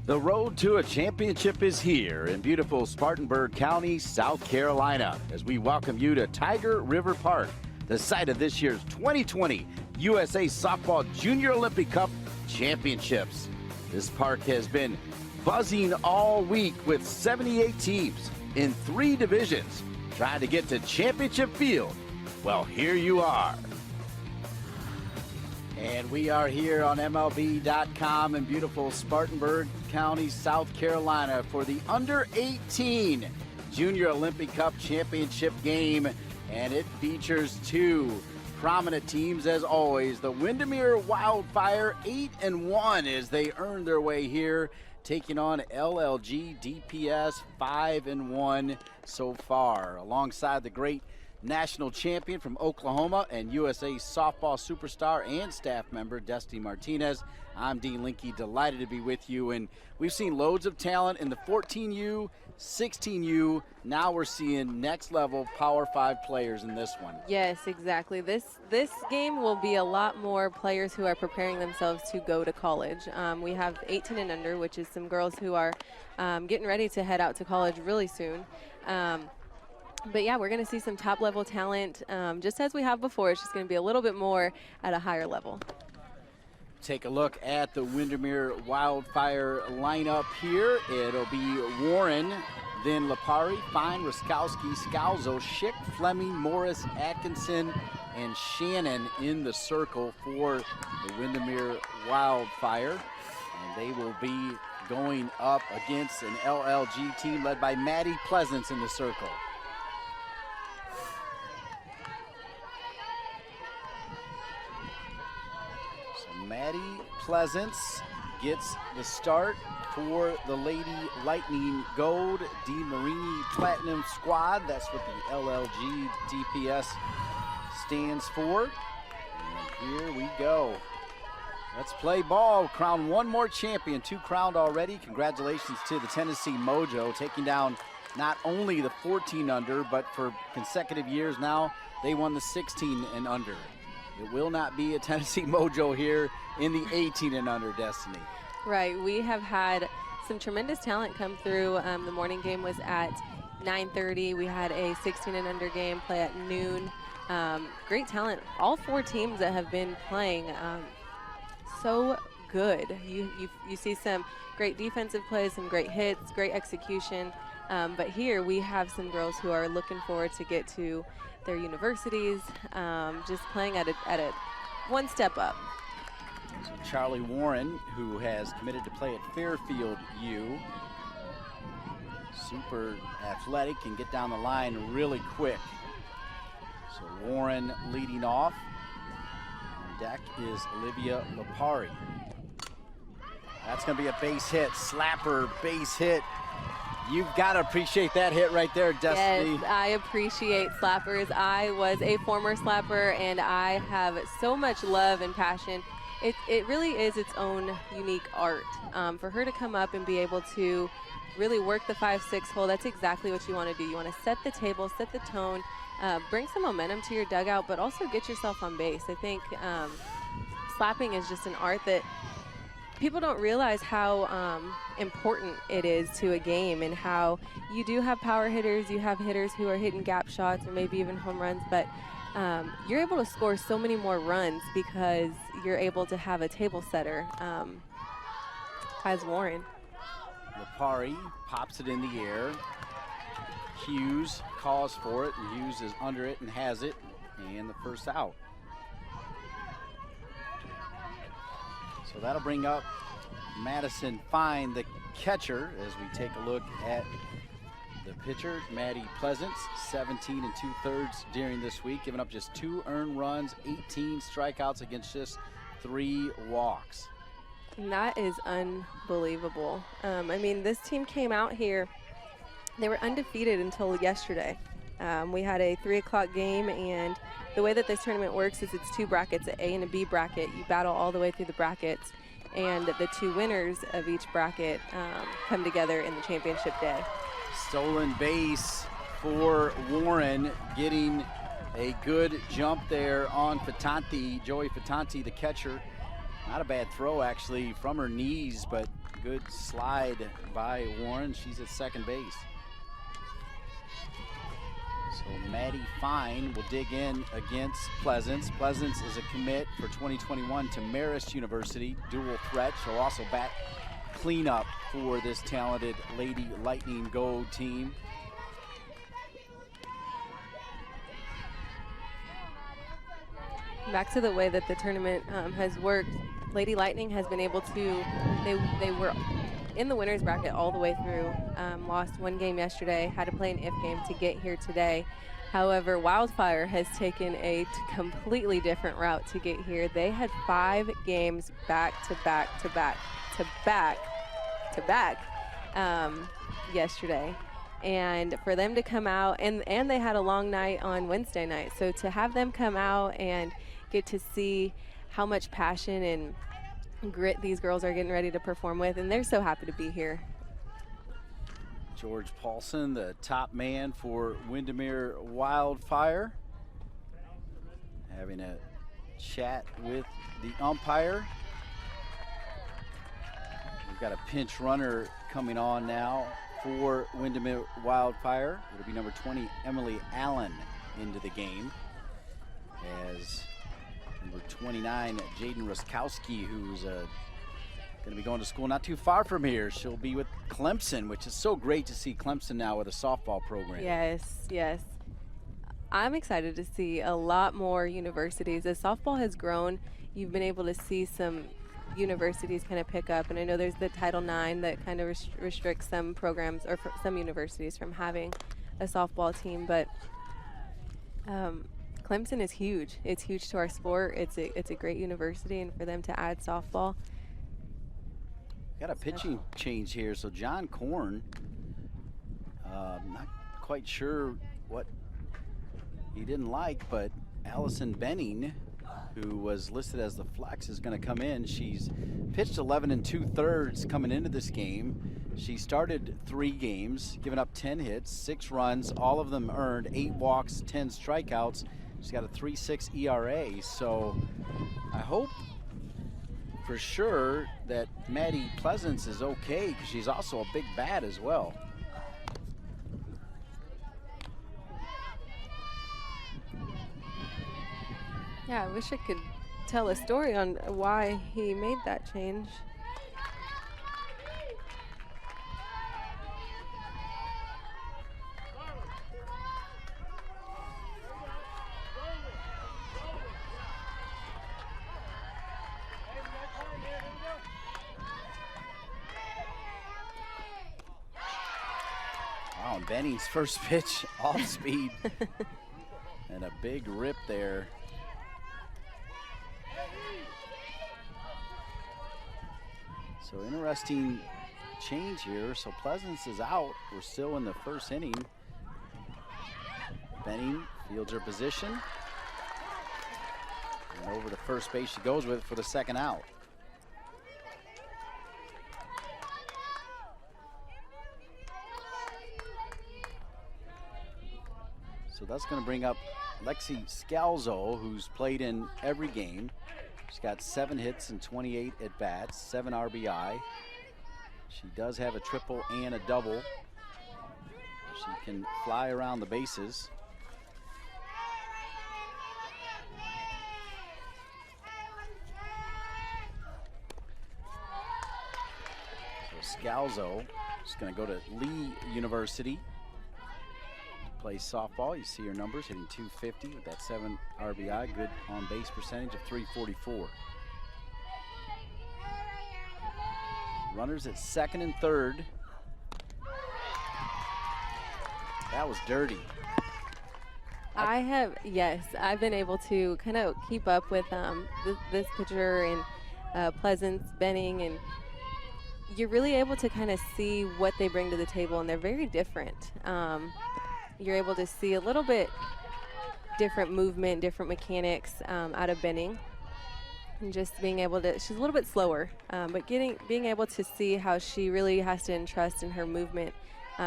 The road to a championship is here in beautiful Spartanburg County, South Carolina, as we welcome you to Tiger River Park, the site of this year's 2020 USA Softball Junior Olympic Cup Championships. This park has been buzzing all week with 78 teams in 3 divisions trying to get to championship field. Well, here you are. And we are here on MLB.com in beautiful Spartanburg County, South Carolina for the Under-18 Junior Olympic Cup Championship game. And it features 2 prominent teams as always. The Windermere Wildfire 8-1 as they earn their way here, taking on LLG DPS 5-1 so far. Alongside the great national champion from Oklahoma and USA Softball superstar and staff member Destiny Martinez, I'm Dean Linke, delighted to be with you. And we've seen loads of talent in the 14U, 16U. Now we're seeing next level Power 5 players in this one. Yes, exactly. This game will be a lot more players who are preparing themselves to go to college. We have 18 and under, which is some girls who are getting ready to head out to college really soon. But yeah, we're going to see some top level talent just as we have before. It's just going to be a little bit more at a higher level. Take a look at the Windermere Wildfire lineup here. It'll be Warren, then Lipari, Fine, Ruskowski, Scalzo, Schick, Fleming, Morris, Atkinson, and Shannon in the circle for the Windermere Wildfire. And they will be going up against an LLG team led by Maddie Pleasance in the circle. Maddie Pleasance gets the start for the Lady Lightning Gold DeMarini Platinum Squad. That's what the LLG DPS stands for. And here we go. Let's play ball. Crown one more champion. 2 crowned already. Congratulations to the Tennessee Mojo, taking down not only the 14 under, but for consecutive years now, they won the 16 and under. It will not be a Tennessee Mojo here in the 18 and under, Destiny. Right, we have had some tremendous talent come through. The morning game was at 9:30. We had a 16 and under game play at noon. Great talent. All 4 teams that have been playing so good. You see some great defensive plays, some great hits, great execution. But here we have some girls who are looking forward to get to their universities, just playing at a one step up. So Charlie Warren, who has committed to play at Fairfield U, super athletic, can get down the line really quick. So Warren leading off. On deck is Olivia Lipari. That's going to be a base hit, slapper base hit. You've got to appreciate that hit right there, Destiny. Yes, I appreciate slappers. I was a former slapper, and I have so much love and passion. It really is its own unique art. For her to come up and be able to really work the 5-6 hole, that's exactly what you want to do. You want to set the table, set the tone, bring some momentum to your dugout, but also get yourself on base. I think slapping is just an art that people don't realize how important it is to a game, and how you do have power hitters, you have hitters who are hitting gap shots or maybe even home runs, but you're able to score so many more runs because you're able to have a table setter as Warren. Lipari pops it in the air. Hughes calls for it, and Hughes is under it and has it, and the first out. So that'll bring up Madison Fine, the catcher, as we take a look at the pitcher, Maddie Pleasance, 17 2/3 during this week, giving up just 2 earned runs, 18 strikeouts against just 3 walks. And that is unbelievable. I mean, this team came out here, they were undefeated until yesterday. We had a 3 o'clock game, and the way that this tournament works is it's 2 brackets, an A and a B bracket. You battle all the way through the brackets, and the 2 winners of each bracket come together in the championship day. Stolen base for Warren, getting a good jump there on Fatanti, Joey Fatanti, the catcher. Not a bad throw, actually, from her knees, but good slide by Warren. She's at second base. So Maddie Fine will dig in against Pleasance. Pleasance is a commit for 2021 to Marist University, dual threat. She'll also bat cleanup for this talented Lady Lightning Gold team. Back to the way that the tournament has worked, Lady Lightning has been able to, they were in the winner's bracket all the way through, lost one game yesterday, had to play an if game to get here today. However, Wildfire has taken a completely different route to get here. They had 5 games back to back to back to back to back yesterday. And for them to come out, and they had a long night on Wednesday night. So to have them come out and get to see how much passion and grit these girls are getting ready to perform with, and they're so happy to be here. George Paulson, the top man for Windermere Wildfire, having a chat with the umpire. We've got a pinch runner coming on now for Windermere Wildfire. It'll be number 20, Emily Allen, into the game, as number 29, Jayden Ruskowski, who's going to be going to school not too far from here. She'll be with Clemson, which is so great to see Clemson now with a softball program. Yes, yes. I'm excited to see a lot more universities. As softball has grown, you've been able to see some universities kind of pick up, and I know there's the Title IX that kind of restricts some programs or some universities from having a softball team, but Clemson is huge. It's huge to our sport. It's a great university, and for them to add softball. Got a pitching change here, so John Korn, not quite sure what he didn't like, but Allison Benning, who was listed as the flex, is going to come in. She's pitched 11 2/3 coming into this game. She started 3 games, given up 10 hits, 6 runs, all of them earned, 8 walks, 10 strikeouts. She's got a 3.6 ERA, so I hope for sure that Maddie Pleasance is okay, because she's also a big bat as well. Yeah, I wish I could tell a story on why he made that change. Wow, and Benning's first pitch off speed. And a big rip there. So interesting change here. So Pleasance is out. We're still in the first inning. Benning fields her position. And over to first base she goes with for the second out. So that's going to bring up Lexi Scalzo, who's played in every game. She's got 7 hits and 28 at-bats, 7 RBI. She does have a triple and a double. She can fly around the bases. So Scalzo is going to go to Lee University. Plays softball. You see her numbers, hitting .250 with that 7 RBI, good on base percentage of .344. Runners at second and third. That was dirty. I've been able to kind of keep up with this pitcher and Pleasance, Benning, and you're really able to kind of see what they bring to the table, and they're very different. You're able to see a little bit different movement, different mechanics out of Benning. And just being able to, she's a little bit slower, but being able to see how she really has to entrust in her movement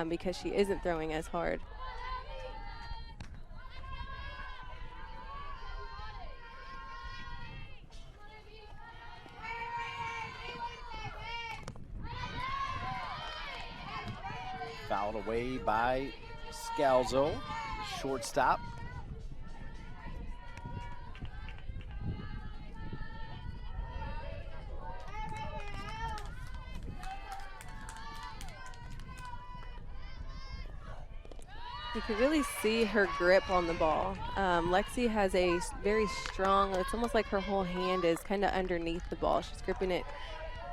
because she isn't throwing as hard. Fouled away by Scalzo, shortstop. You can really see her grip on the ball. Lexi has a very strong, it's almost like her whole hand is kind of underneath the ball. She's gripping it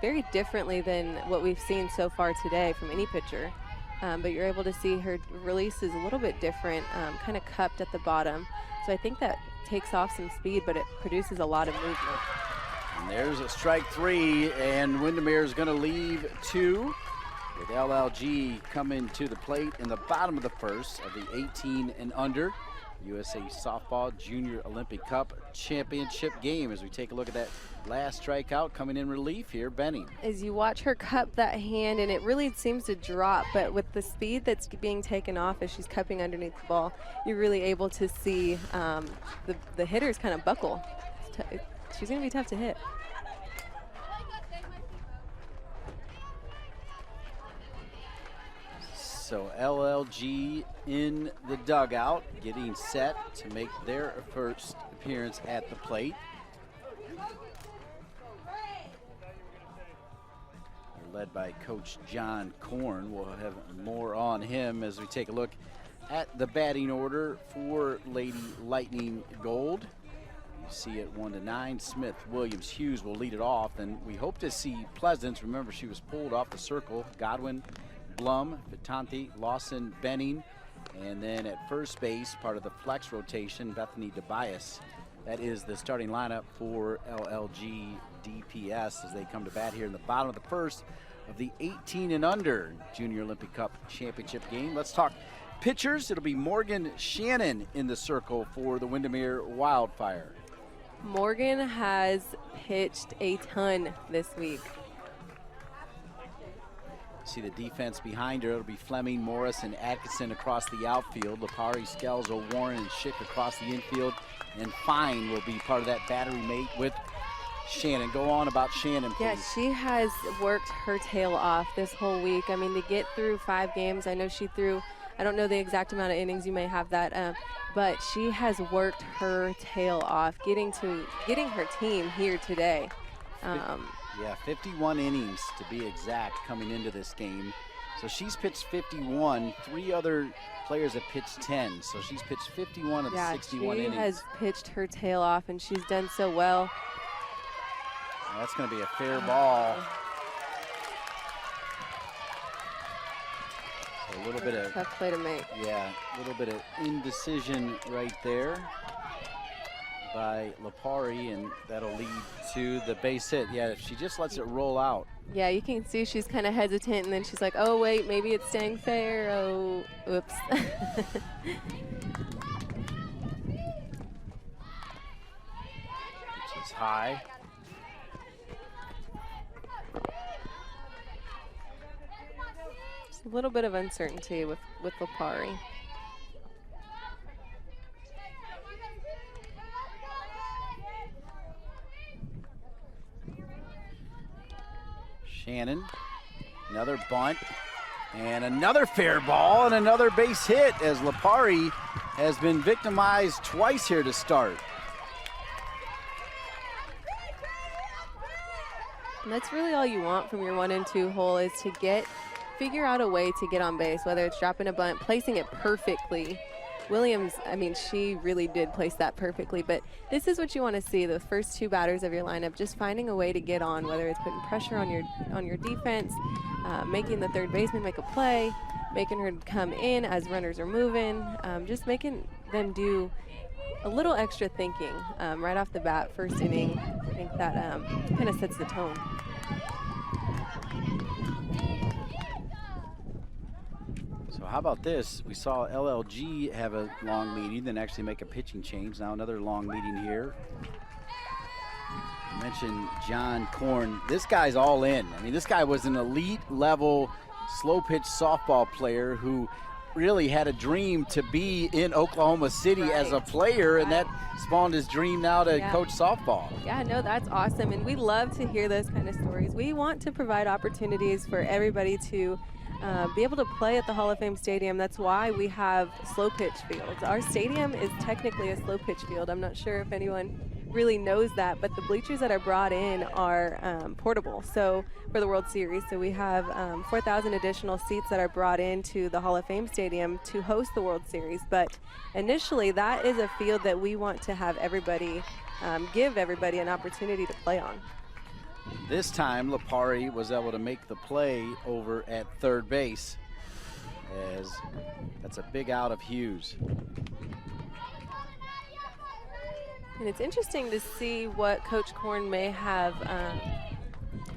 very differently than what we've seen so far today from any pitcher. But you're able to see her release is a little bit different, kind of cupped at the bottom. So I think that takes off some speed, but it produces a lot of movement. And there's a strike 3, and Windermere is going to leave 2. With LLG coming to the plate in the bottom of the first of the 18 and under USA Softball Junior Olympic Cup Championship game. As we take a look at that last strikeout coming in relief here, Benning. As you watch her cup that hand, and it really seems to drop, but with the speed that's being taken off as she's cupping underneath the ball, you're really able to see the hitters kind of buckle. She's going to be tough to hit. So LLG in the dugout, getting set to make their first appearance at the plate. They're led by Coach John Korn. We'll have more on him as we take a look at the batting order for Lady Lightning Gold. You see it 1-9. Smith, Williams, Hughes will lead it off, and we hope to see Pleasance. Remember, she was pulled off the circle. Godwin, Blum, Vitante, Lawson, Benning, and then at first base, part of the flex rotation, Bethany DeBias. That is the starting lineup for LLG DPS as they come to bat here in the bottom of the first of the 18 and under Junior Olympic Cup Championship game. Let's talk pitchers. It'll be Morgan Shannon in the circle for the Windermere Wildfire. Morgan has pitched a ton this week. See the defense behind her. It'll be Fleming, Morris, and Atkinson across the outfield. Lipari, Scalzo, Warren, and Schick across the infield. And Fine will be part of that battery mate with Shannon. Go on about Shannon, please. Yeah, she has worked her tail off this whole week. I mean, to get through 5 games, I know she threw, I don't know the exact amount of innings, you may have that, but she has worked her tail off, getting her team here today. Yeah, 51 innings to be exact coming into this game. So she's pitched 51. 3 other players have pitched 10. So she's pitched 51 of the 61 innings. She has pitched her tail off, and she's done so well. Now that's going to be a fair ball. So a little bit of tough play to make. Yeah, a little bit of indecision right there by Lipari, and that'll lead to the base hit. Yeah, if she just lets it roll out. Yeah, you can see she's kind of hesitant, and then she's like, oh, wait, maybe it's staying fair. Oh, oops. Which is high. Just a little bit of uncertainty with Lipari. Shannon, another bunt, and another fair ball, and another base hit as Lipari has been victimized twice here to start. And that's really all you want from your 1 and 2 hole, is to figure out a way to get on base, whether it's dropping a bunt, placing it perfectly. Williams, I mean, she really did place that perfectly, but this is what you want to see, the first 2 batters of your lineup, just finding a way to get on, whether it's putting pressure on your defense, making the third baseman make a play, making her come in as runners are moving, just making them do a little extra thinking right off the bat, first inning. I think that kind of sets the tone. So how about this? We saw LLG have a long meeting, then actually make a pitching change. Now another long meeting here. I mentioned John Korn. This guy's all in. I mean, this guy was an elite level slow pitch softball player who really had a dream to be in Oklahoma City as a player, and that spawned his dream now to coach softball. Yeah, no, that's awesome, and we love to hear those kind of stories. We want to provide opportunities for everybody to be able to play at the Hall of Fame Stadium. That's why we have slow pitch fields. Our stadium is technically a slow pitch field. I'm not sure if anyone really knows that, but the bleachers that are brought in are portable, so for the World Series. So we have 4,000 additional seats that are brought into the Hall of Fame Stadium to host the World Series. But initially, that is a field that we want to have everybody, give everybody an opportunity to play on. This time, Lipari was able to make the play over at third base, as that's a big out of Hughes. And it's interesting to see what Coach Korn may have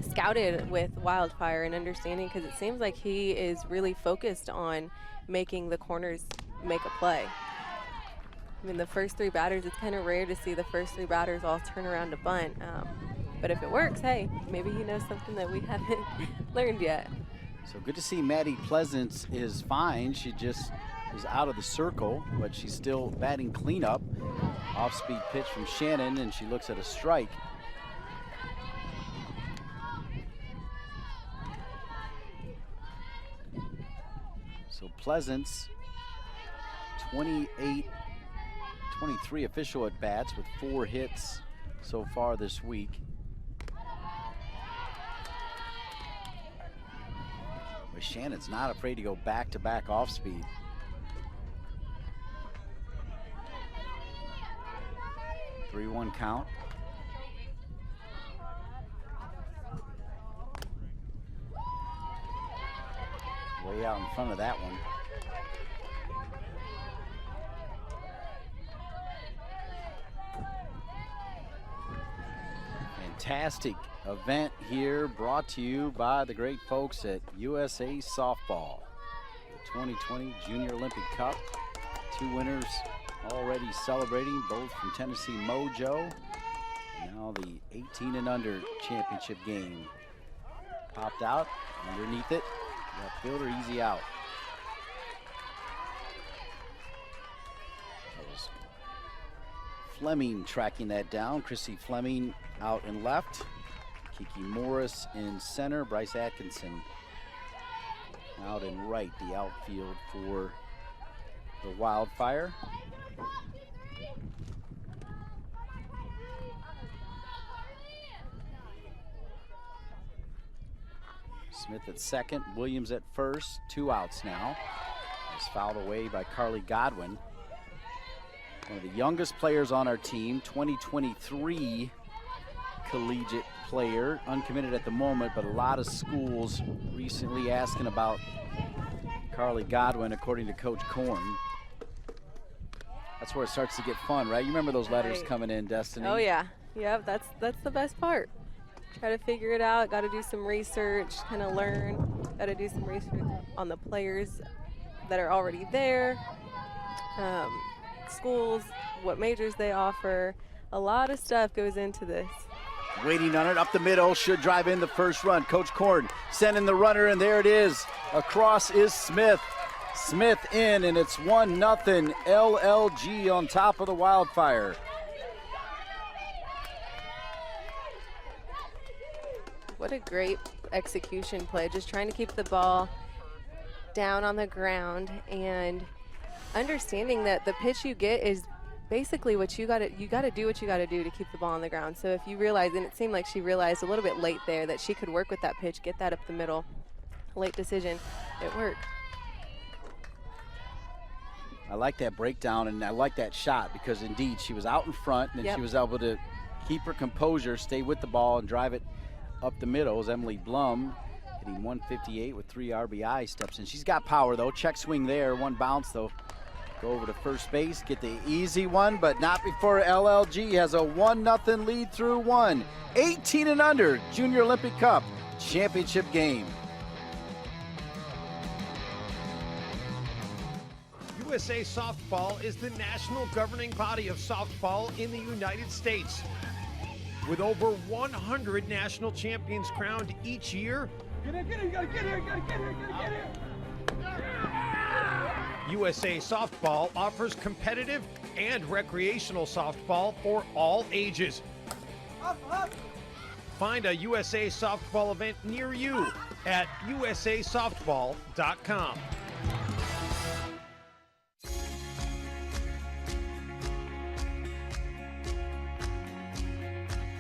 scouted with Wildfire and understanding, because it seems like he is really focused on making the corners make a play. I mean, the first three batters, it's kind of rare to see the first three batters all turn around to bunt. But if it works, hey, maybe he knows something that we haven't learned yet. So good to see Maddie Pleasance is fine. She just is out of the circle, but she's still batting cleanup. Off-speed pitch from Shannon, and she looks at a strike. So Pleasance, 23 official at-bats with 4 hits so far this week. But Shannon's not afraid to go back-to-back off-speed. Three-one count. Way out in front of that one. Fantastic event here, brought to you by the great folks at USA Softball. The 2020 Junior Olympic Cup. 2 winners already celebrating, both from Tennessee Mojo. And now the 18 and under championship game. Popped out underneath it. Left fielder easy out. That was Fleming tracking that down. Chrissy Fleming out and left. Kiki Morris in center. Bryce Atkinson out and right, the outfield for the Wildfire. Smith at second, Williams at first. 2 outs now. It's fouled away by Carly Godwin. One of the youngest players on our team, 2023 collegiate player, uncommitted at the moment, but a lot of schools recently asking about Carly Godwin, according to Coach Korn. That's where it starts to get fun, right? You remember those letters coming in, Destiny? Oh yeah, yep. That's the best part. Try to figure it out. Got to do some research, kind of learn. Got to do some research on the players that are already there, schools, what majors they offer. A lot of stuff goes into this. Waiting on it, up the middle, should drive in the first run. Coach Korn sending the runner, and there it is. Across is Smith. Smith in, and it's 1-0 LLG on top of the Wildfire. What a great execution play, just trying to keep the ball down on the ground and understanding that the pitch you get is basically what you got to do what you got to do to keep the ball on the ground. So if you realize, and it seemed like she realized a little bit late there that she could work with that pitch, get that up the middle. Late decision, it worked. I like that breakdown, and I like that shot, because indeed she was out in front, and she was able to keep her composure, stay with the ball, and drive it up the middle. As Emily Blum, hitting 158 with 3 RBI, steps in. She's got power though. Check swing there, 1 bounce though. Go over to first base, get the easy one, but not before LLG has a 1-0 lead through 1. 18 and under Junior Olympic Cup championship game. USA Softball is the national governing body of softball in the United States. With over 100 national champions crowned each year, Get in, you gotta get here, you gotta get here, you gotta get here. USA Softball offers competitive and recreational softball for all ages. Find a USA Softball event near you at usasoftball.com.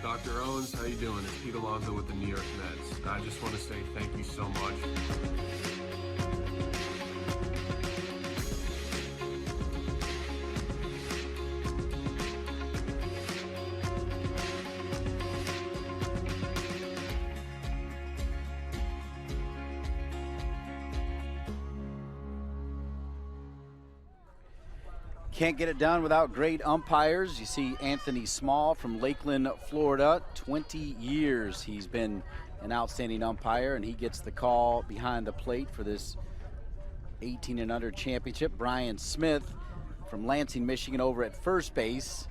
Dr. Owens, how you doing? It's Pete Alonso with the New York Mets. I just want to say thank you so much. Can't get it done without great umpires. You see Anthony Small from Lakeland, Florida. 20 years he's been an outstanding umpire, and he gets the call behind the plate for this 18 and under championship. Brian Smith from Lansing, Michigan, over at first base.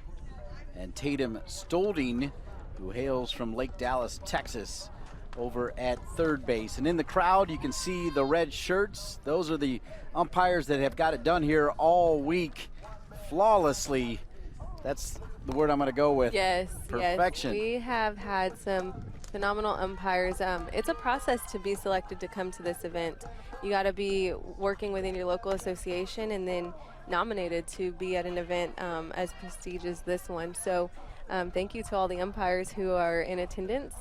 And Tatum Stolding, who hails from Lake Dallas, Texas, over at third base. And in the crowd, you can see the red shirts. Those are the umpires that have got it done here all week. Flawlessly. That's the word I'm going to go with. Yes, perfection. Yes. We have had some phenomenal umpires. It's a process to be selected to come to this event. You got to be working within your local association and then nominated to be at an event as prestigious as this one. So thank you to all the umpires who are in attendance.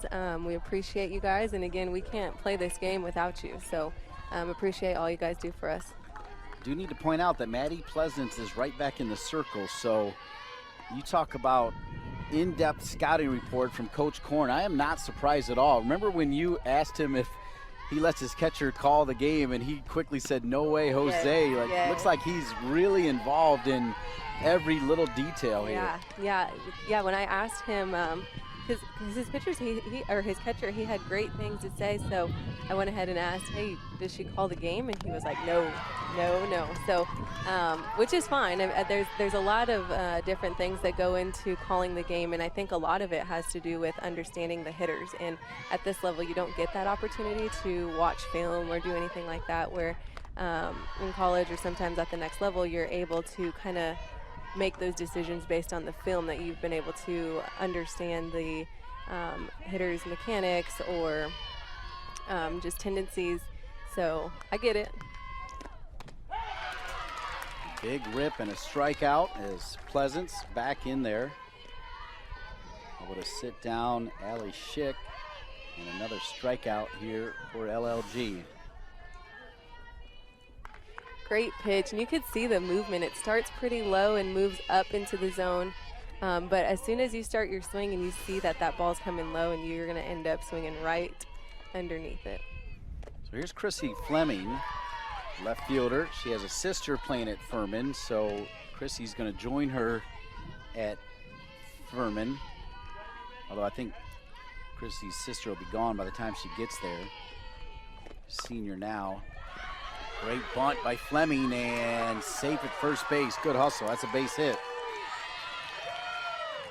We appreciate you guys, and again, we can't play this game without you. So appreciate all you guys do for us. Do need to point out that Maddie Pleasance is right back in the circle. So you talk about in-depth scouting report from Coach Korn. I am not surprised at all. Remember when you asked him if he lets his catcher call the game, and he quickly said, "No way, Jose." Yes. Looks like he's really involved in every little detail here. Yeah. When I asked him, his pitchers, or his catcher, he had great things to say. So I went ahead and asked, "Hey, does she call the game?" And he was like, "No." So, which is fine. There's a lot of different things that go into calling the game, and I think a lot of it has to do with understanding the hitters. And at this level, you don't get that opportunity to watch film or do anything like that. Where in college or sometimes at the next level, you're able to kind of make those decisions based on the film that you've been able to understand the hitter's mechanics or just tendencies. So I get it. Big rip and a strikeout as Pleasance back in there. Able to sit down Allie Schick, and another strikeout here for LLG. Great pitch, and you could see the movement. It starts pretty low and moves up into the zone, but as soon as you start your swing and you see that ball's coming low, and you're going to end up swinging right underneath it. So here's Chrissy Fleming, left fielder. She has a sister playing at Furman, so Chrissy's going to join her at Furman, although I think Chrissy's sister will be gone by the time she gets there. Senior now. Great bunt by Fleming, and safe at first base. Good hustle. That's a base hit.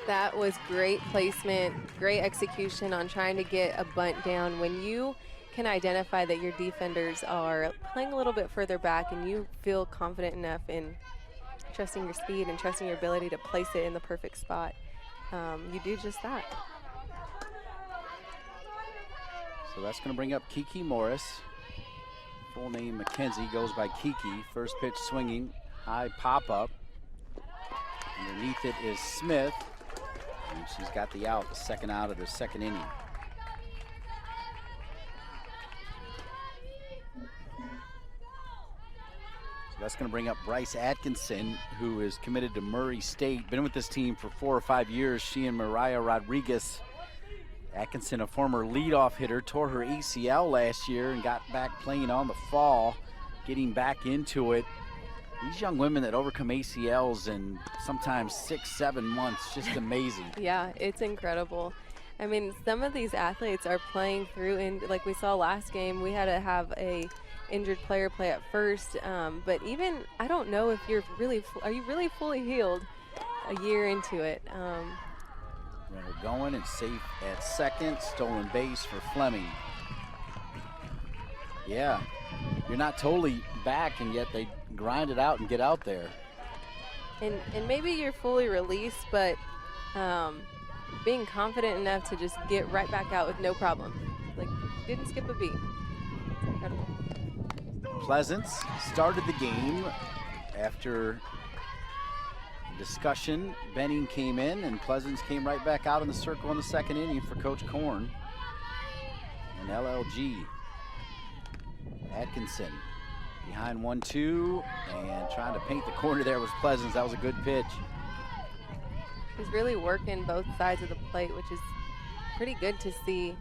That was great placement, great execution on trying to get a bunt down. When you can identify that your defenders are playing a little bit further back and you feel confident enough in trusting your speed and trusting your ability to place it in the perfect spot, you do just that. So that's going to bring up Kiki Morris. Full name McKenzie, goes by Kiki. First pitch swinging, high pop-up. Underneath it is Smith, and she's got the out, the second out of the second inning. So that's going to bring up Bryce Atkinson, who is committed to Murray State. Been with this team for 4 or 5 years. She and Mariah Rodriguez. Atkinson, a former leadoff hitter, tore her ACL last year and got back playing on the fall, getting back into it. These young women that overcome ACLs in sometimes 6-7 months, just amazing. Yeah, it's incredible. I mean, some of these athletes are playing through, and like we saw last game, we had to have a injured player play at first. But even, I don't know if are you really fully healed a year into it? Runner going and safe at second. Stolen base for Fleming. Yeah, you're not totally back, and yet they grind it out and get out there. And maybe you're fully released, but being confident enough to just get right back out with no problem. Like, didn't skip a beat. It's incredible. Pleasance started the game after discussion. Benning came in, and Pleasance came right back out in the circle in the second inning for Coach Korn. And LLG. Atkinson behind 1-2, and trying to paint the corner there was Pleasance. That was a good pitch. He's really working both sides of the plate, which is pretty good to see.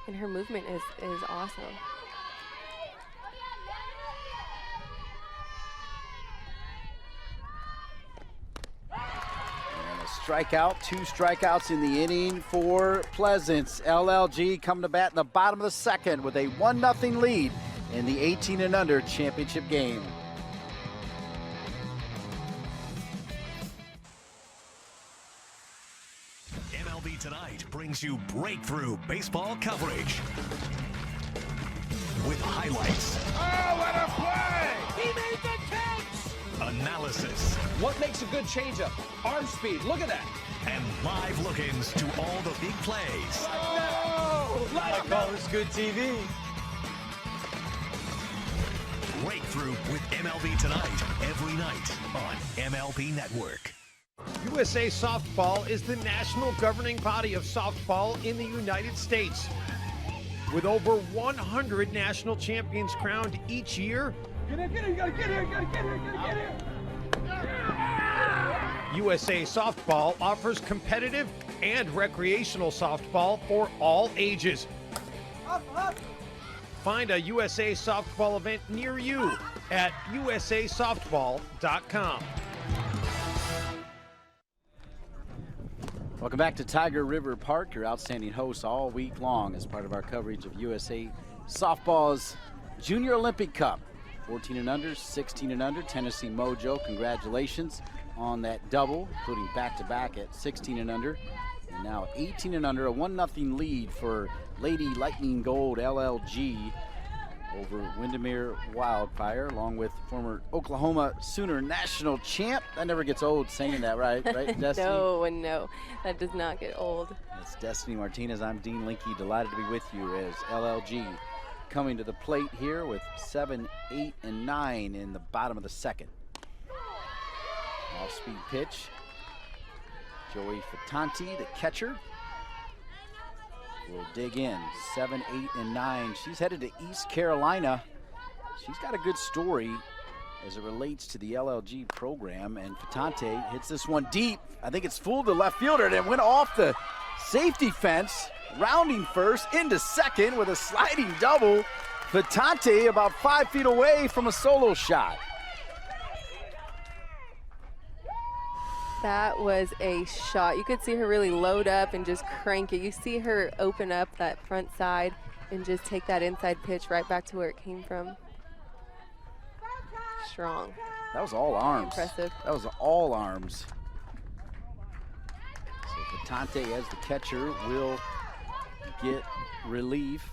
And her movement is awesome. And a strikeout, 2 strikeouts in the inning for Pleasance. LLG coming to bat in the bottom of the second with a 1-0 lead in the 18 and under championship game. MLB Tonight brings you breakthrough baseball coverage with highlights. Oh, what a play! He made the catch! Analysis. What makes a good changeup? Arm speed. Look at that. And live look-ins to all the big plays. Oh, I call this good TV. Breakthrough with MLB Tonight every night on MLB Network. USA Softball is the national governing body of softball in the United States. With over 100 national champions crowned each year, USA Softball offers competitive and recreational softball for all ages. Find a USA Softball event near you at usasoftball.com. Welcome back to Tiger River Park, your outstanding host all week long as part of our coverage of USA Softball's Junior Olympic Cup. 14 and under, 16 and under, Tennessee Mojo, congratulations on that double, including back-to-back at 16 and under. And now 18 and under, a 1-0 lead for Lady Lightning Gold LLG over Windermere Wildfire, along with former Oklahoma Sooner national champ. That never gets old saying that, right, Destiny? No, that does not get old. It's Destiny Martinez. I'm Dean Linke, delighted to be with you as LLG coming to the plate here with 7, 8, and 9 in the bottom of the second. Off-speed pitch. Joey Fattanti, the catcher, will dig in. 7, 8, and 9. She's headed to East Carolina. She's got a good story as it relates to the LLG program, and Fattanti hits this one deep. I think it's fooled the left fielder, and it went off the safety fence, rounding first into second with a sliding double. Fattanti about 5 feet away from a solo shot. That was a shot. You could see her really load up and just crank it. You see her open up that front side and just take that inside pitch right back to where it came from. Strong. That was all arms. Impressive. That was all arms. So Fattanti, as the catcher, will get relief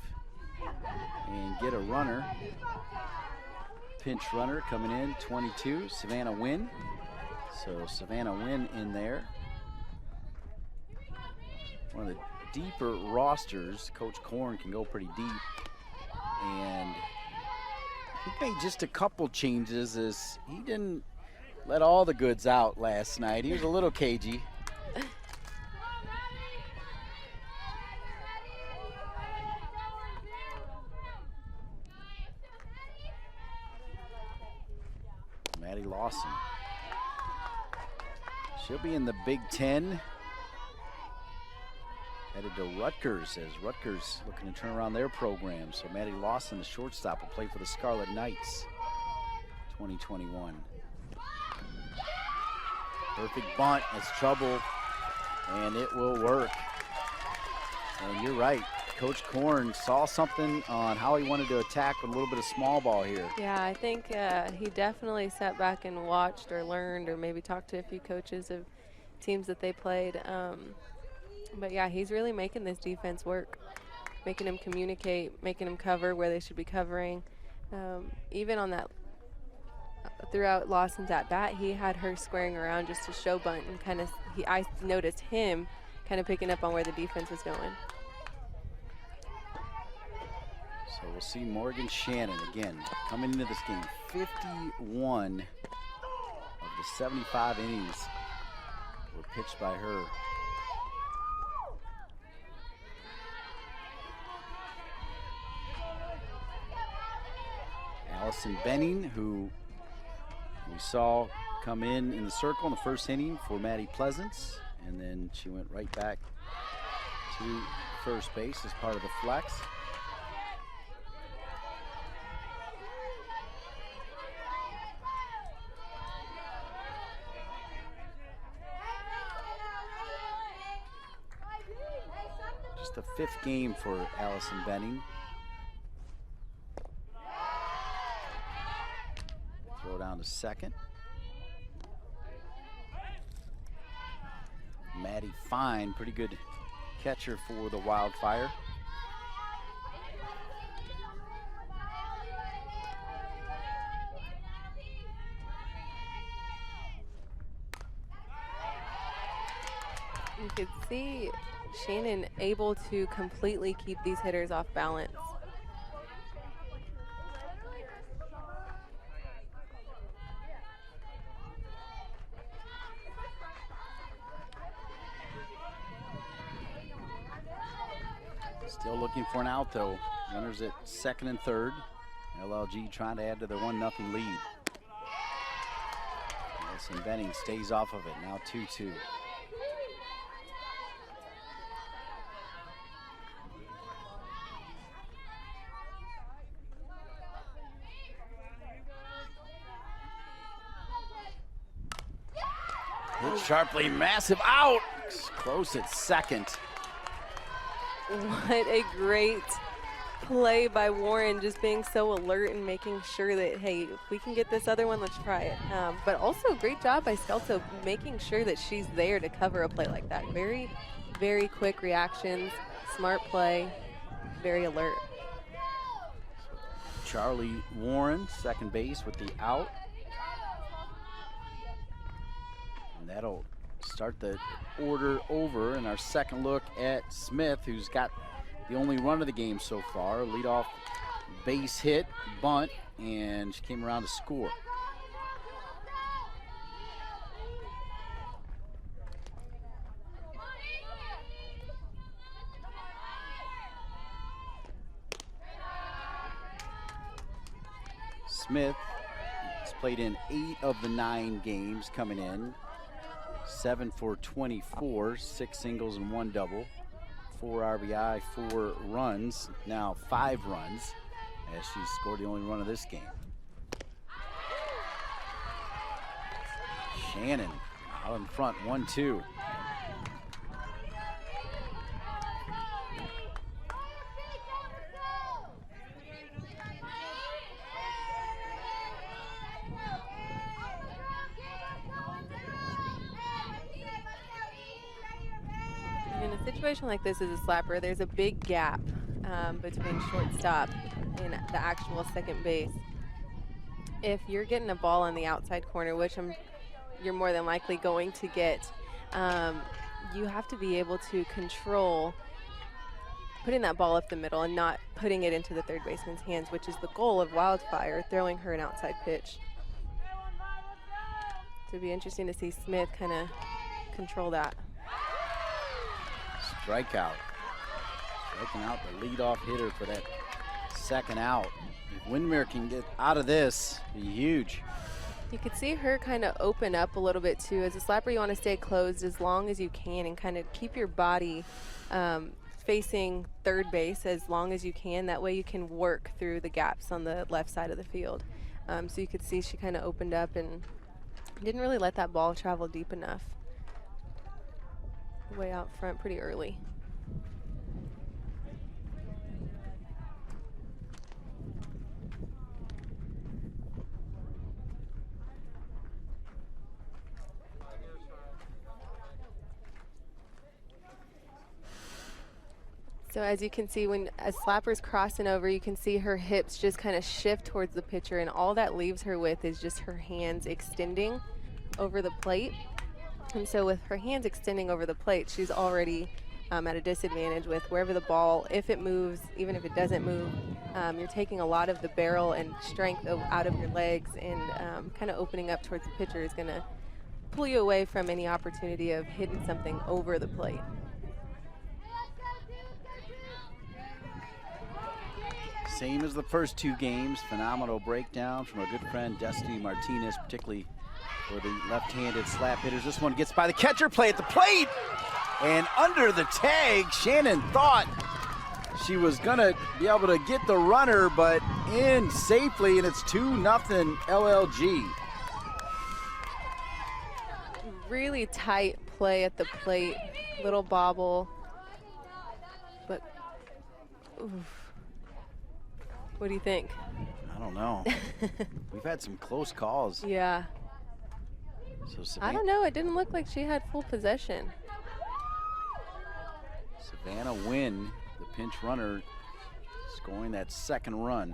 and get a runner. Pinch runner coming in, 22, Savannah Wynn. So Savannah Wynn in there. One of the deeper rosters. Coach Korn can go pretty deep. And he made just a couple changes as he didn't let all the goods out last night. He was a little cagey. Maddie Lawson. She'll be in the Big Ten. Headed to Rutgers as Rutgers looking to turn around their program. So Maddie Lawson, the shortstop, will play for the Scarlet Knights 2021. Perfect bunt. It's trouble, and it will work. And you're right. Coach Korn saw something on how he wanted to attack with a little bit of small ball here. Yeah, I think he definitely sat back and watched or learned or maybe talked to a few coaches of teams that they played. But, yeah, he's really making this defense work, making them communicate, making them cover where they should be covering, Even on that, throughout Lawson's at bat, he had her squaring around just to show bunt, and kind of, I noticed him kind of picking up on where the defense was going. So we'll see Morgan Shannon again coming into this game. 51 of the 75 innings were pitched by her. Allison Benning, who we saw come in the circle in the first inning for Maddie Pleasance, and then she went right back to first base as part of the flex. Just the 5th game for Allison Benning. Throw down to second. Maddie Fine, pretty good catcher for the Wildfire. You could see Shannon able to completely keep these hitters off balance. Still looking for an out though. Runners at second and third. LLG trying to add to their 1-0 lead. Allison Benning stays off of it, now 2-2. Hit sharply, massive out. Close at second. What a great play by Warren, just being so alert and making sure that, hey, if we can get this other one, let's try it. But also great job by Skelto making sure that she's there to cover a play like that. Very, very quick reactions, smart play, very alert. Charlie Warren, second base with the out. And that'll start the order over in our second look at Smith, who's got the only run of the game so far. Leadoff base hit, bunt, and she came around to score. Smith has played in 8 of the 9 games coming in. 7 for 24, 6 singles and 1 double, 4 RBI, 4 runs, now 5 runs, as she scored the only run of this game. Shannon out in front, 1-2. In a situation like this as a slapper, there's a big gap between shortstop and the actual second base. If you're getting a ball on the outside corner, which you're more than likely going to get, you have to be able to control putting that ball up the middle and not putting it into the third baseman's hands, which is the goal of Wildfire, throwing her an outside pitch. So it'd be interesting to see Smith kind of control that. Strikeout. Striking out the leadoff hitter for that second out. If Windermere can get out of this, it'd be huge. You could see her kind of open up a little bit too. As a slapper, you want to stay closed as long as you can and kind of keep your body facing third base as long as you can. That way you can work through the gaps on the left side of the field. So you could see she kind of opened up and didn't really let that ball travel deep enough. Way out front pretty early. So as you can see, when a slapper's crossing over, you can see her hips just kind of shift towards the pitcher, and all that leaves her with is just her hands extending over the plate. And so with her hands extending over the plate, she's already at a disadvantage with wherever the ball, if it moves, even if it doesn't move, you're taking a lot of the barrel and strength out of your legs, and kind of opening up towards the pitcher is going to pull you away from any opportunity of hitting something over the plate. Same as the first two games. Phenomenal breakdown from our good friend Destiny Martinez, particularly for the left-handed slap hitters. This one gets by the catcher, play at the plate, and under the tag. Shannon thought she was gonna be able to get the runner, but in safely, and it's 2-0 LLG. Really tight play at the plate, little bobble, but oof. What do you think? I don't know. We've had some close calls. Yeah. So I don't know. It didn't look like she had full possession. Savannah Wynn, the pinch runner, scoring that second run.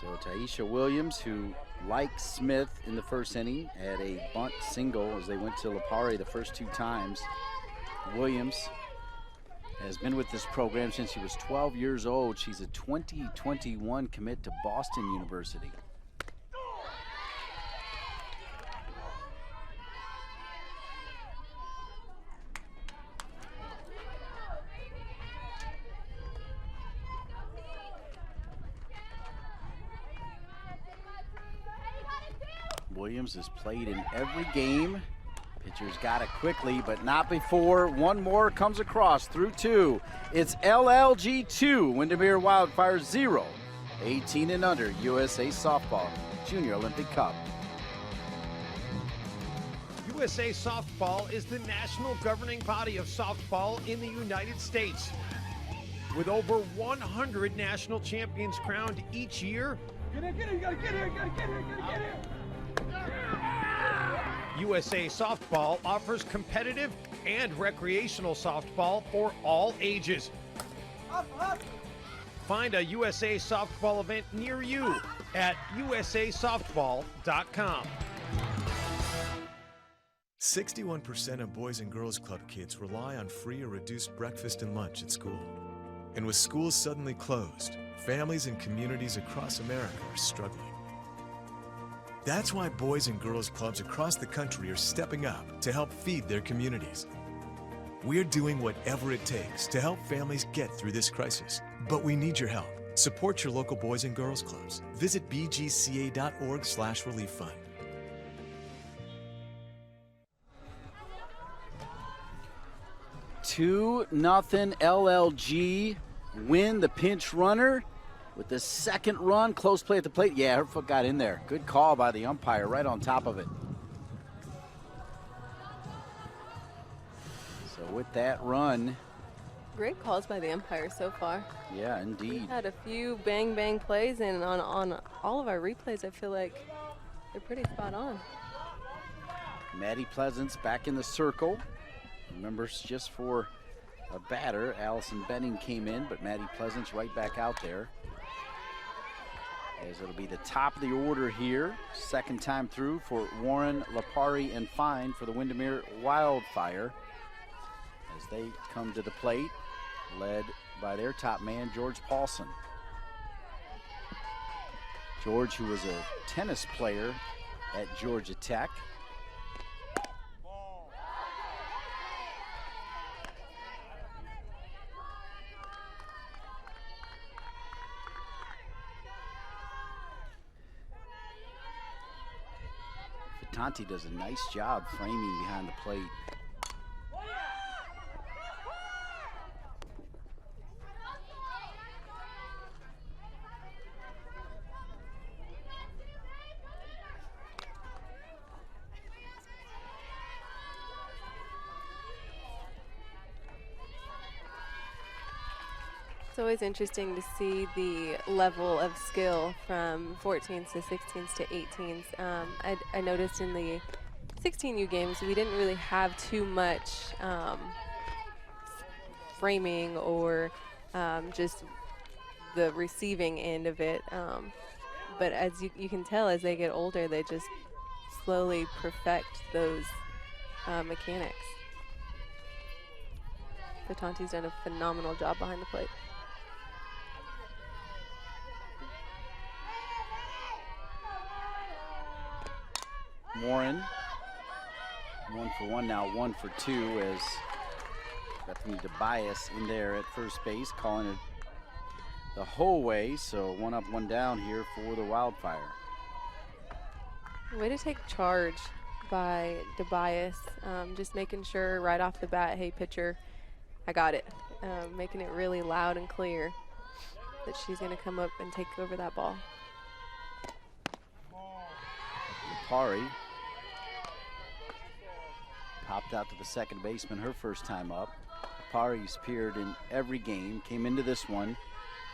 So Taisha Williams, who, like Smith in the first inning, had a bunt single as they went to Lapari the first two times. Williams has been with this program since she was 12 years old. She's a 2021 commit to Boston University. Williams has played in every game. Pitcher's got it quickly, but not before one more comes across through two. It's LLG 2, Windermere Wildfire 0, 18 and under USA Softball Junior Olympic Cup. USA Softball is the national governing body of softball in the United States. With over 100 national champions crowned each year, USA Softball offers competitive and recreational softball for all ages. Find a USA Softball event near you at usasoftball.com. 61% of Boys and Girls Club kids rely on free or reduced breakfast and lunch at school. And with schools suddenly closed, families and communities across America are struggling. That's why Boys and Girls Clubs across the country are stepping up to help feed their communities. We're doing whatever it takes to help families get through this crisis, but we need your help. Support your local Boys and Girls Clubs. Visit bgca.org/relief fund. Two nothing LLG win the pinch runner. With the second run, close play at the plate. Yeah, her foot got in there. Good call by the umpire, right on top of it. So with that run. Great calls by the umpire so far. Yeah, indeed. We've had a few bang plays, and on all of our replays, I feel like they're pretty spot on. Maddie Pleasance back in the circle. Remember, just for a batter, Allison Benning came in, but Maddie Pleasance right back out there. As it'll be the top of the order here. Second time through for Warren, Lapari, and Fine for the Windermere Wildfire. As they come to the plate, led by their top man, George Paulson. George, who was a tennis player at Georgia Tech. Tanti does a nice job framing behind the plate. It's always interesting to see the level of skill from 14s to 16s to 18s. I noticed in the 16U games, we didn't really have too much framing or just the receiving end of it. But as you can tell, as they get older, they just slowly perfect those mechanics. So Tonti's done a phenomenal job behind the plate. Warren, 1 for 1 now, 1 for 2 as Bethany DeBias in there at first base, calling it the whole way. So 1 up, 1 down here for the Wildfire. Way to take charge by DeBias, just making sure right off the bat, hey pitcher, I got it. Making it really loud and clear that she's going to come up and take over that ball. Lipari popped out to the second baseman her first time up. Lipari's appeared in every game, came into this one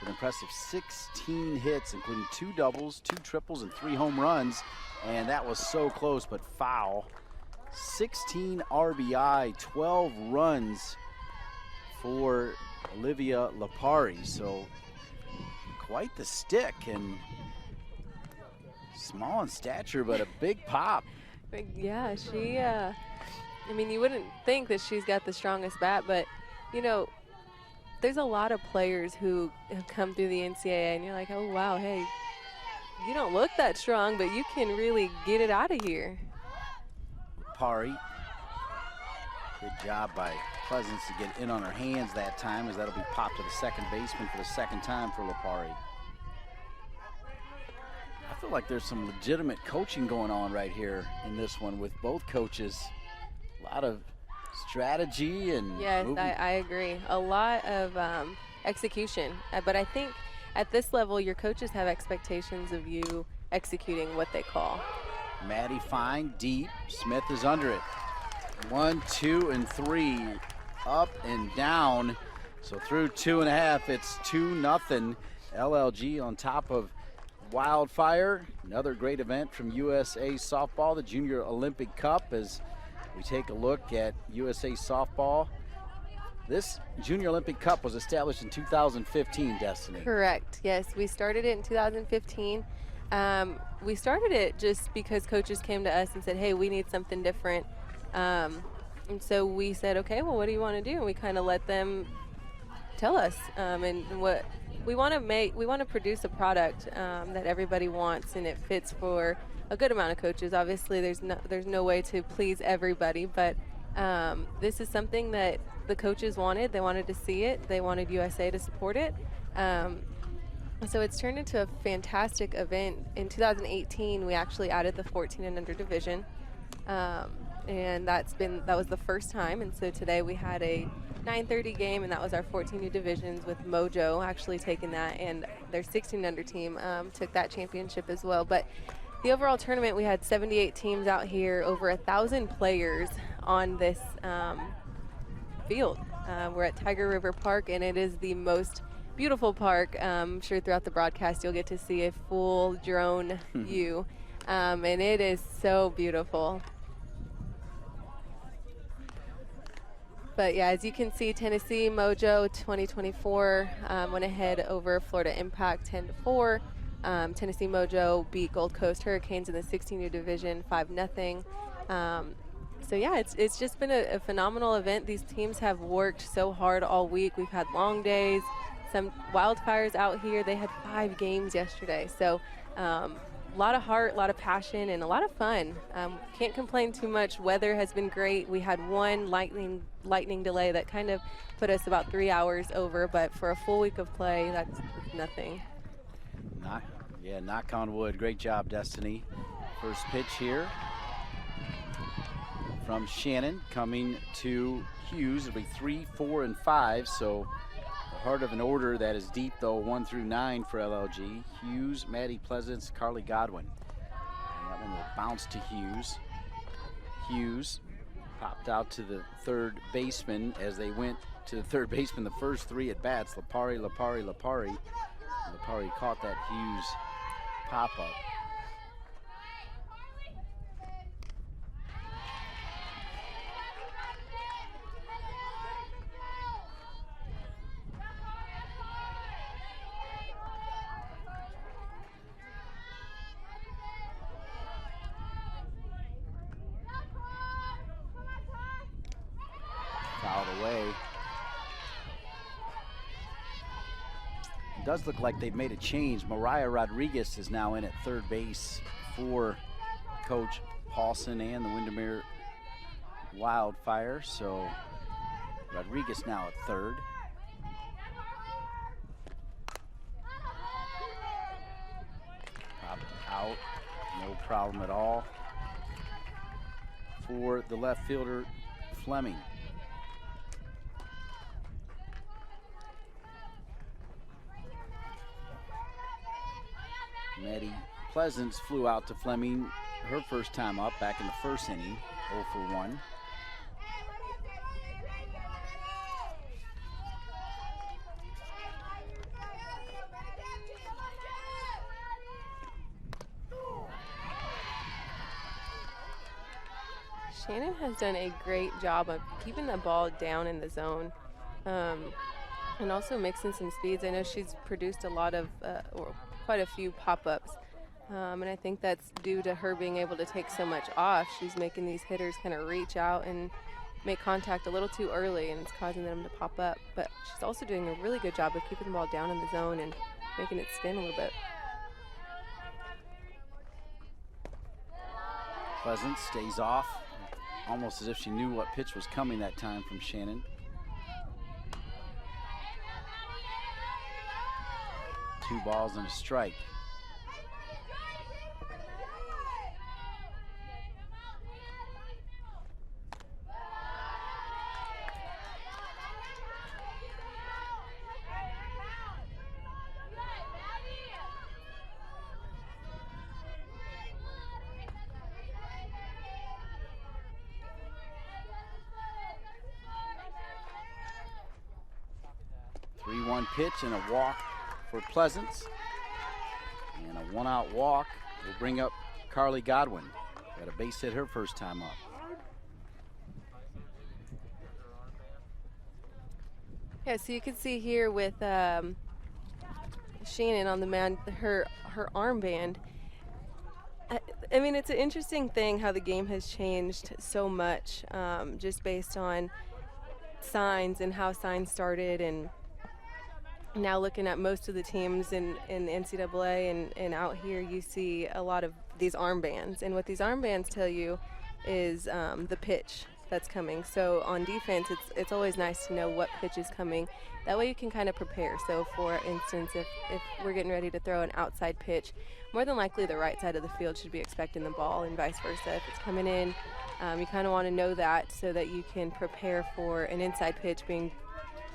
with an impressive 16 hits, including 2 doubles, 2 triples, and 3 home runs. And that was so close, but foul. 16 RBI, 12 runs for Olivia Lipari. So quite the stick, and small in stature, but a big pop. Yeah, she, I mean, you wouldn't think that she's got the strongest bat, but, you know, there's a lot of players who have come through the NCAA, and you're like, oh, wow, hey, you don't look that strong, but you can really get it out of here. Lipari, good job by Pleasance to get in on her hands that time, as that'll be popped to the second baseman for the second time for Lipari. I feel like there's some legitimate coaching going on right here in this one with both coaches. A lot of strategy and yes, I agree. A lot of execution, but I think at this level, your coaches have expectations of you executing what they call. Maddie fine, deep. Smith is under it. 1, 2, and 3. Up and down. So through 2.5, it's 2-0. LLG on top of Wildfire. Another great event from USA Softball, the Junior Olympic Cup, as we take a look at USA Softball. This Junior Olympic Cup was established in 2015, Destiny. Correct, yes. We started it in 2015. We started it just because coaches came to us and said, hey, we need something different. And so we said, okay, well, what do you want to do? And we kind of let them tell us. And what we want to make, we want to produce a product that everybody wants, and it fits for a good amount of coaches. Obviously, there's no way to please everybody, but this is something that the coaches wanted. They wanted to see it. They wanted USA to support it. So it's turned into a fantastic event. In 2018, we actually added the 14 and under division. And that was the first time. And so today we had a 9:30 game, and that was our 14 new divisions, with Mojo actually taking that, and their 16 under team took that championship as well. But the overall tournament, we had 78 teams out here, over 1,000 players on this field. We're at Tiger River Park, and it is the most beautiful park. I'm sure throughout the broadcast you'll get to see a full drone view, and it is so beautiful. But yeah, as you can see, Tennessee Mojo 2024 went ahead over Florida Impact 10-4. Tennessee Mojo beat Gold Coast Hurricanes in the 16U division 5-0. So yeah, it's just been a phenomenal event. These teams have worked so hard all week. We've had long days. Some Wildfires out here. They had 5 games yesterday. So a lot of heart, a lot of passion, and a lot of fun. Can't complain too much. Weather has been great. We had one lightning delay that kind of put us about 3 hours over, but for a full week of play, that's nothing. Knock on wood. Great job, Destiny. First pitch here from Shannon coming to Hughes. It'll be 3, 4, and 5. So the heart of an order that is deep, though, 1 through 9 for LLG. Hughes, Maddie Pleasance, Carly Godwin. And that one will bounce to Hughes. Hughes popped out to the third baseman as they went to the third baseman the first 3 at bats. Lipari. Lipari caught that Hughes pop-up. It does look like they've made a change. Mariah Rodriguez is now in at third base for Coach Paulson and the Windermere Wildfire. So Rodriguez now at third. Popped out, no problem at all for the left fielder Fleming. Maddie Pleasance flew out to Fleming her first time up back in the first inning, 0 for 1. Shannon has done a great job of keeping the ball down in the zone, and also mixing some speeds. I know she's produced a lot of, or quite a few pop-ups, and I think that's due to her being able to take so much off. She's making these hitters kind of reach out and make contact a little too early, and it's causing them to pop up. But she's also doing a really good job of keeping the ball down in the zone and making it spin a little bit. Pleasant stays off, almost as if she knew what pitch was coming that time from Shannon. Two balls and a strike. Pitch and a walk for Pleasance, and a one-out walk will bring up Carly Godwin. Got a base hit her first time up. Yeah, so you can see here with Shannon on the mound, her armband. I mean, it's an interesting thing how the game has changed so much, just based on signs and how signs started, and now looking at most of the teams in the NCAA and out here, you see a lot of these armbands. And what these armbands tell you is the pitch that's coming. So on defense, it's always nice to know what pitch is coming. That way you can kind of prepare. So for instance, if we're getting ready to throw an outside pitch, more than likely the right side of the field should be expecting the ball, and vice versa. If it's coming in, you kind of want to know that so that you can prepare for an inside pitch being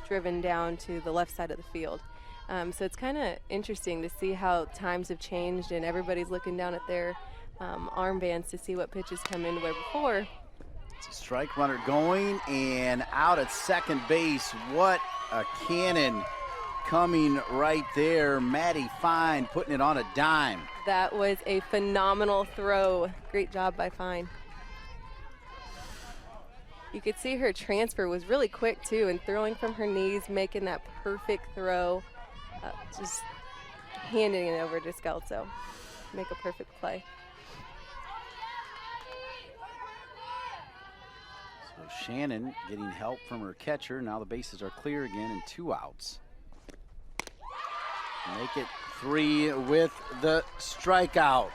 driven down to the left side of the field. So it's kind of interesting to see how times have changed, and everybody's looking down at their armbands to see what pitches come in, where before. It's a strike runner going, and out at second base. What a cannon coming right there. Maddie Fine putting it on a dime. That was a phenomenal throw. Great job by Fine. You could see her transfer was really quick too, and throwing from her knees, making that perfect throw, just handing it over to Scalzo. Make a perfect play. So Shannon getting help from her catcher. Now the bases are clear again and 2 outs. Make it 3 with the strikeout.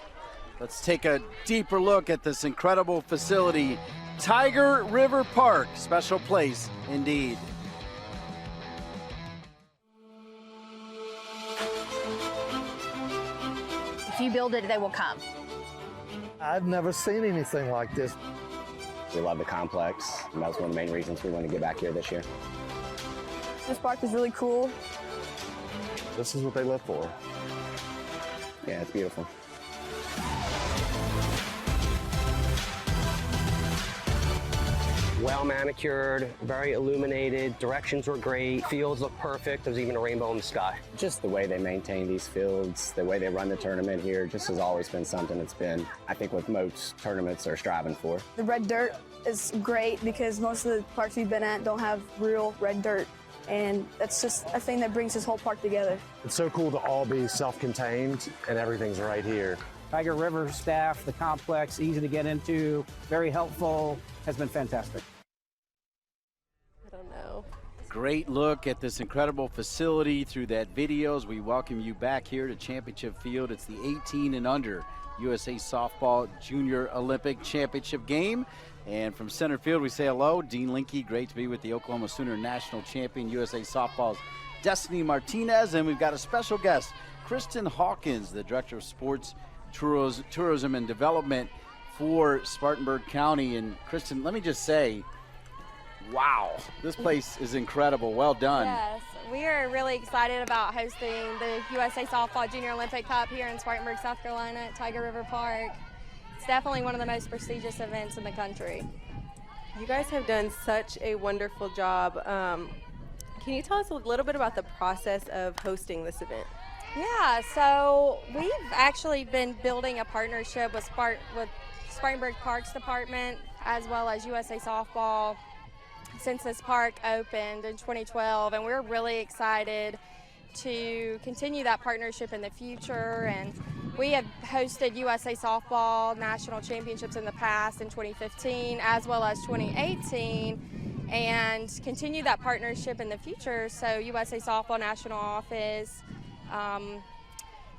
Let's take a deeper look at this incredible facility. Tiger River Park, special place indeed. If you build it, they will come. I've never seen anything like this. We love the complex, and that was one of the main reasons we wanted to get back here this year. This park is really cool. This is what they live for. Yeah, it's beautiful. Well manicured, very illuminated, directions were great, fields look perfect, there's even a rainbow in the sky. Just the way they maintain these fields, the way they run the tournament here, just has always been something that's been, I think, what most tournaments are striving for. The red dirt is great because most of the parks we've been at don't have real red dirt, and that's just a thing that brings this whole park together. It's so cool to all be self-contained, and everything's right here. Tiger River staff, the complex, easy to get into, very helpful, has been fantastic. I don't know. Great look at this incredible facility through that videos. We welcome you back here to Championship Field. It's the 18 and under USA Softball Junior Olympic Championship game. And from center field, we say hello. Dean Linke, great to be with the Oklahoma Sooner national champion, USA Softball's Destiny Martinez. And we've got a special guest, Kristen Hawkins, the Director of Sports, Tourism and Development for Spartanburg County. And Kristen, let me just say, wow, this place is incredible. Well done. Yes, we are really excited about hosting the USA Softball Junior Olympic Cup here in Spartanburg, South Carolina at Tiger River Park. It's definitely one of the most prestigious events in the country. You guys have done such a wonderful job. Can you tell us a little bit about the process of hosting this event? Yeah, so we've actually been building a partnership with Spartanburg Parks Department as well as USA Softball since this park opened in 2012, and we're really excited to continue that partnership in the future. And we have hosted USA Softball National Championships in the past in 2015 as well as 2018, and continue that partnership in the future. So USA Softball National Office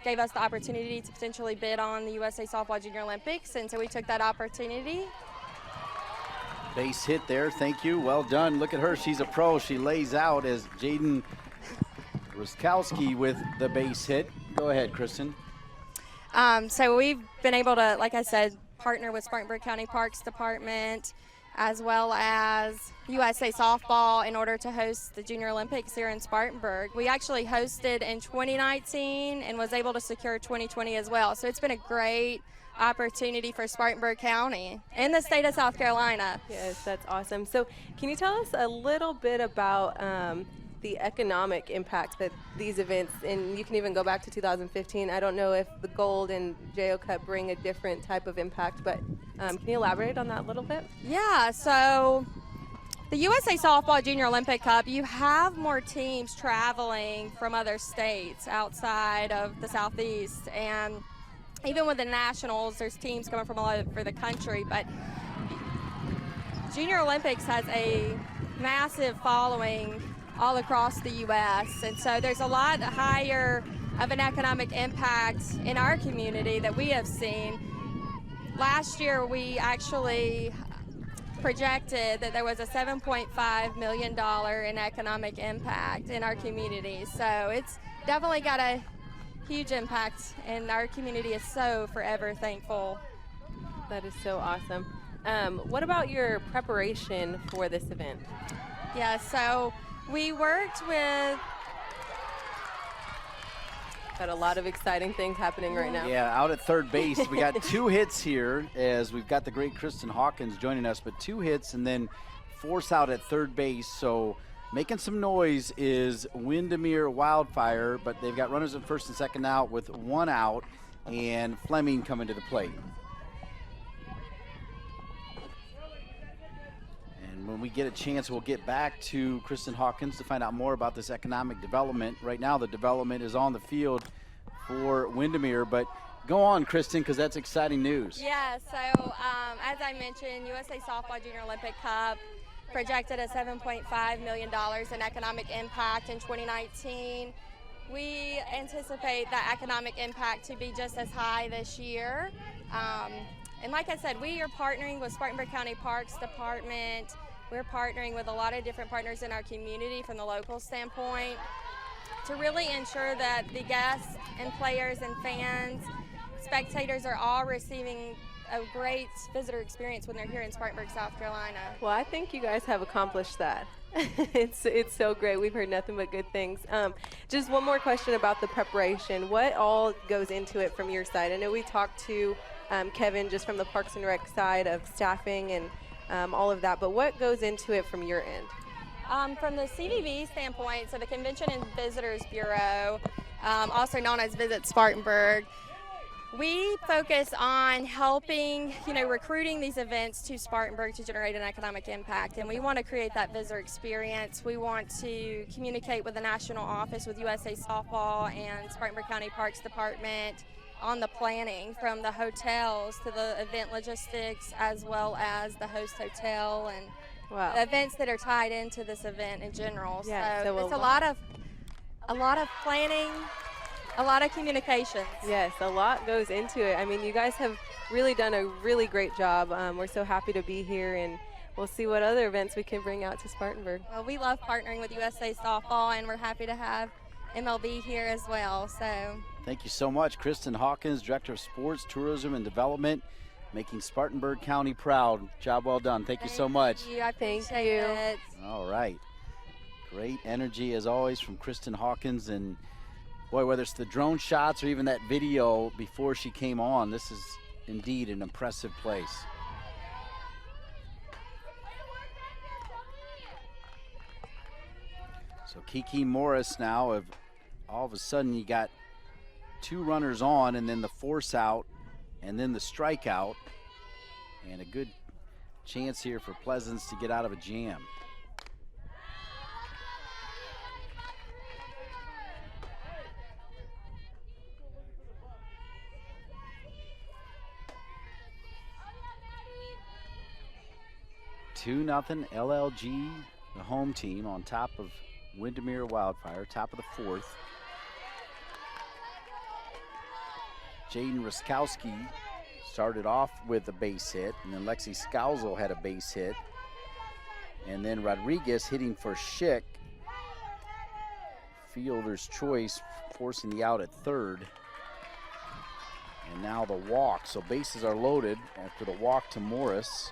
gave us the opportunity to potentially bid on the USA Softball Junior Olympics, and so we took that opportunity. Base hit there, thank you, well done. Look at her, she's a pro. She lays out as Jayden Ruskowski with the base hit. Go ahead, Kristen. So we've been able to, like I said, partner with Spartanburg County Parks Department as well as USA Softball in order to host the Junior Olympics here in Spartanburg. We actually hosted in 2019 and was able to secure 2020 as well. So it's been a great opportunity for Spartanburg County and the state of South Carolina. Yes, that's awesome. So can you tell us a little bit about the economic impact that these events, and you can even go back to 2015. I don't know if the Gold and JO Cup bring a different type of impact, but can you elaborate on that a little bit? Yeah, so the USA Softball Junior Olympic Cup, you have more teams traveling from other states outside of the Southeast, and even with the Nationals, there's teams coming from all over the country, but Junior Olympics has a massive following all across the U.S., and so there's a lot higher of an economic impact in our community that we have seen. Last year, we actually projected that there was a $7.5 million in economic impact in our community, so it's definitely got a huge impact, and our community is so forever thankful. That is so awesome. What about your preparation for this event? Yeah, so we worked with... Got a lot of exciting things happening right now. Yeah, out at third base, we got 2 hits here as we've got the great Kristen Hawkins joining us, but 2 hits and then force out at third base. So making some noise is Windermere Wildfire, but they've got runners at first and second out with 1 out, and Fleming coming to the plate. And when we get a chance, we'll get back to Kristen Hawkins to find out more about this economic development. Right now, the development is on the field for Windermere, but go on, Kristen, because that's exciting news. Yeah, so as I mentioned, USA Softball Junior Olympic Cup projected a $7.5 million in economic impact in 2019. We anticipate that economic impact to be just as high this year. And like I said, we are partnering with Spartanburg County Parks Department. We're partnering with a lot of different partners in our community from the local standpoint to really ensure that the guests and players and fans, spectators are all receiving a great visitor experience when they're here in Spartanburg, South Carolina. Well, I think you guys have accomplished that. It's so great. We've heard nothing but good things. Just one more question about the preparation. What all goes into it from your side? I know we talked to Kevin just from the Parks and Rec side of staffing and all of that, but what goes into it from your end? From the CVB standpoint, so the Convention and Visitors Bureau, also known as Visit Spartanburg, we focus on helping, recruiting these events to Spartanburg to generate an economic impact, and we want to create that visitor experience. We want to communicate with the national office, with USA Softball and Spartanburg County Parks Department on the planning, from the hotels to the event logistics, as well as the host hotel and Wow. events that are tied into this event in general. Yeah, so it's a lot of planning, a lot of communication. Yes, a lot goes into it. I mean, you guys have really done a really great job. We're so happy to be here, and we'll see what other events we can bring out to Spartanburg. Well, we love partnering with USA Softball, and we're happy to have MLB here as well. So Thank you so much, Kristen Hawkins, Director of Sports, Tourism, and Development, making Spartanburg County proud. Job well done. Thank you so much. I appreciate it. All right. Great energy, as always, from Kristen Hawkins. And, boy, whether it's the drone shots or even that video before she came on, this is indeed an impressive place. So Kiki Morris now, all of a sudden you got 2 runners on, and then the force out, and then the strikeout, and a good chance here for Pleasance to get out of a jam. (2-0) LLG, the home team, on top of Windermere Wildfire, top of the 4th. Jayden Ruskowski started off with a base hit, and then Lexi Scousel had a base hit. And then Rodriguez hitting for Schick. Fielder's choice, forcing the out at third. And now the walk, so bases are loaded after the walk to Morris.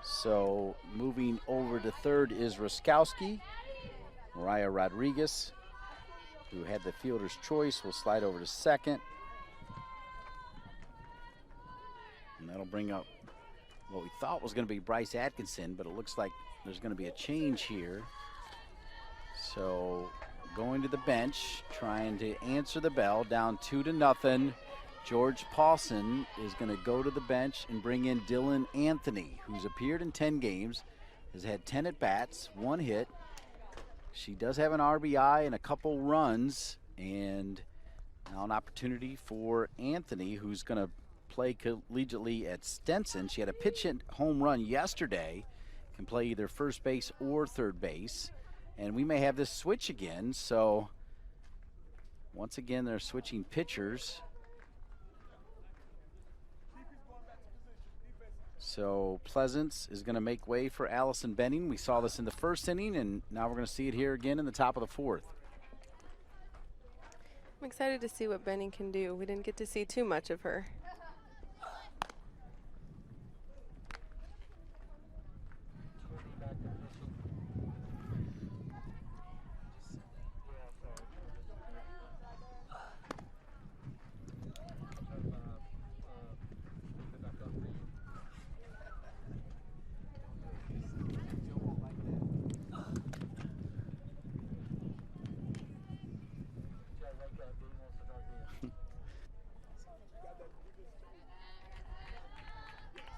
So moving over to third is Ruskowski. Mariah Rodriguez, who had the fielder's choice, will slide over to second. And that'll bring up what we thought was going to be Bryce Atkinson, but it looks like there's going to be a change here. So going to the bench, trying to answer the bell, down 2-0. George Paulson is going to go to the bench and bring in Dylan Anthony, who's appeared in 10 games, has had 10 at-bats, 1 hit. She does have an RBI and a couple runs, and now an opportunity for Anthony, who's going to play collegiately at Stenson. She had a pitch hit home run yesterday, can play either first base or third base, and we may have this switch again. So once again, they're switching pitchers. So Pleasance is going to make way for Allison Benning. We saw this in the first inning, and now we're going to see it here again in the top of the 4th. I'm excited to see what Benning can do. We didn't get to see too much of her.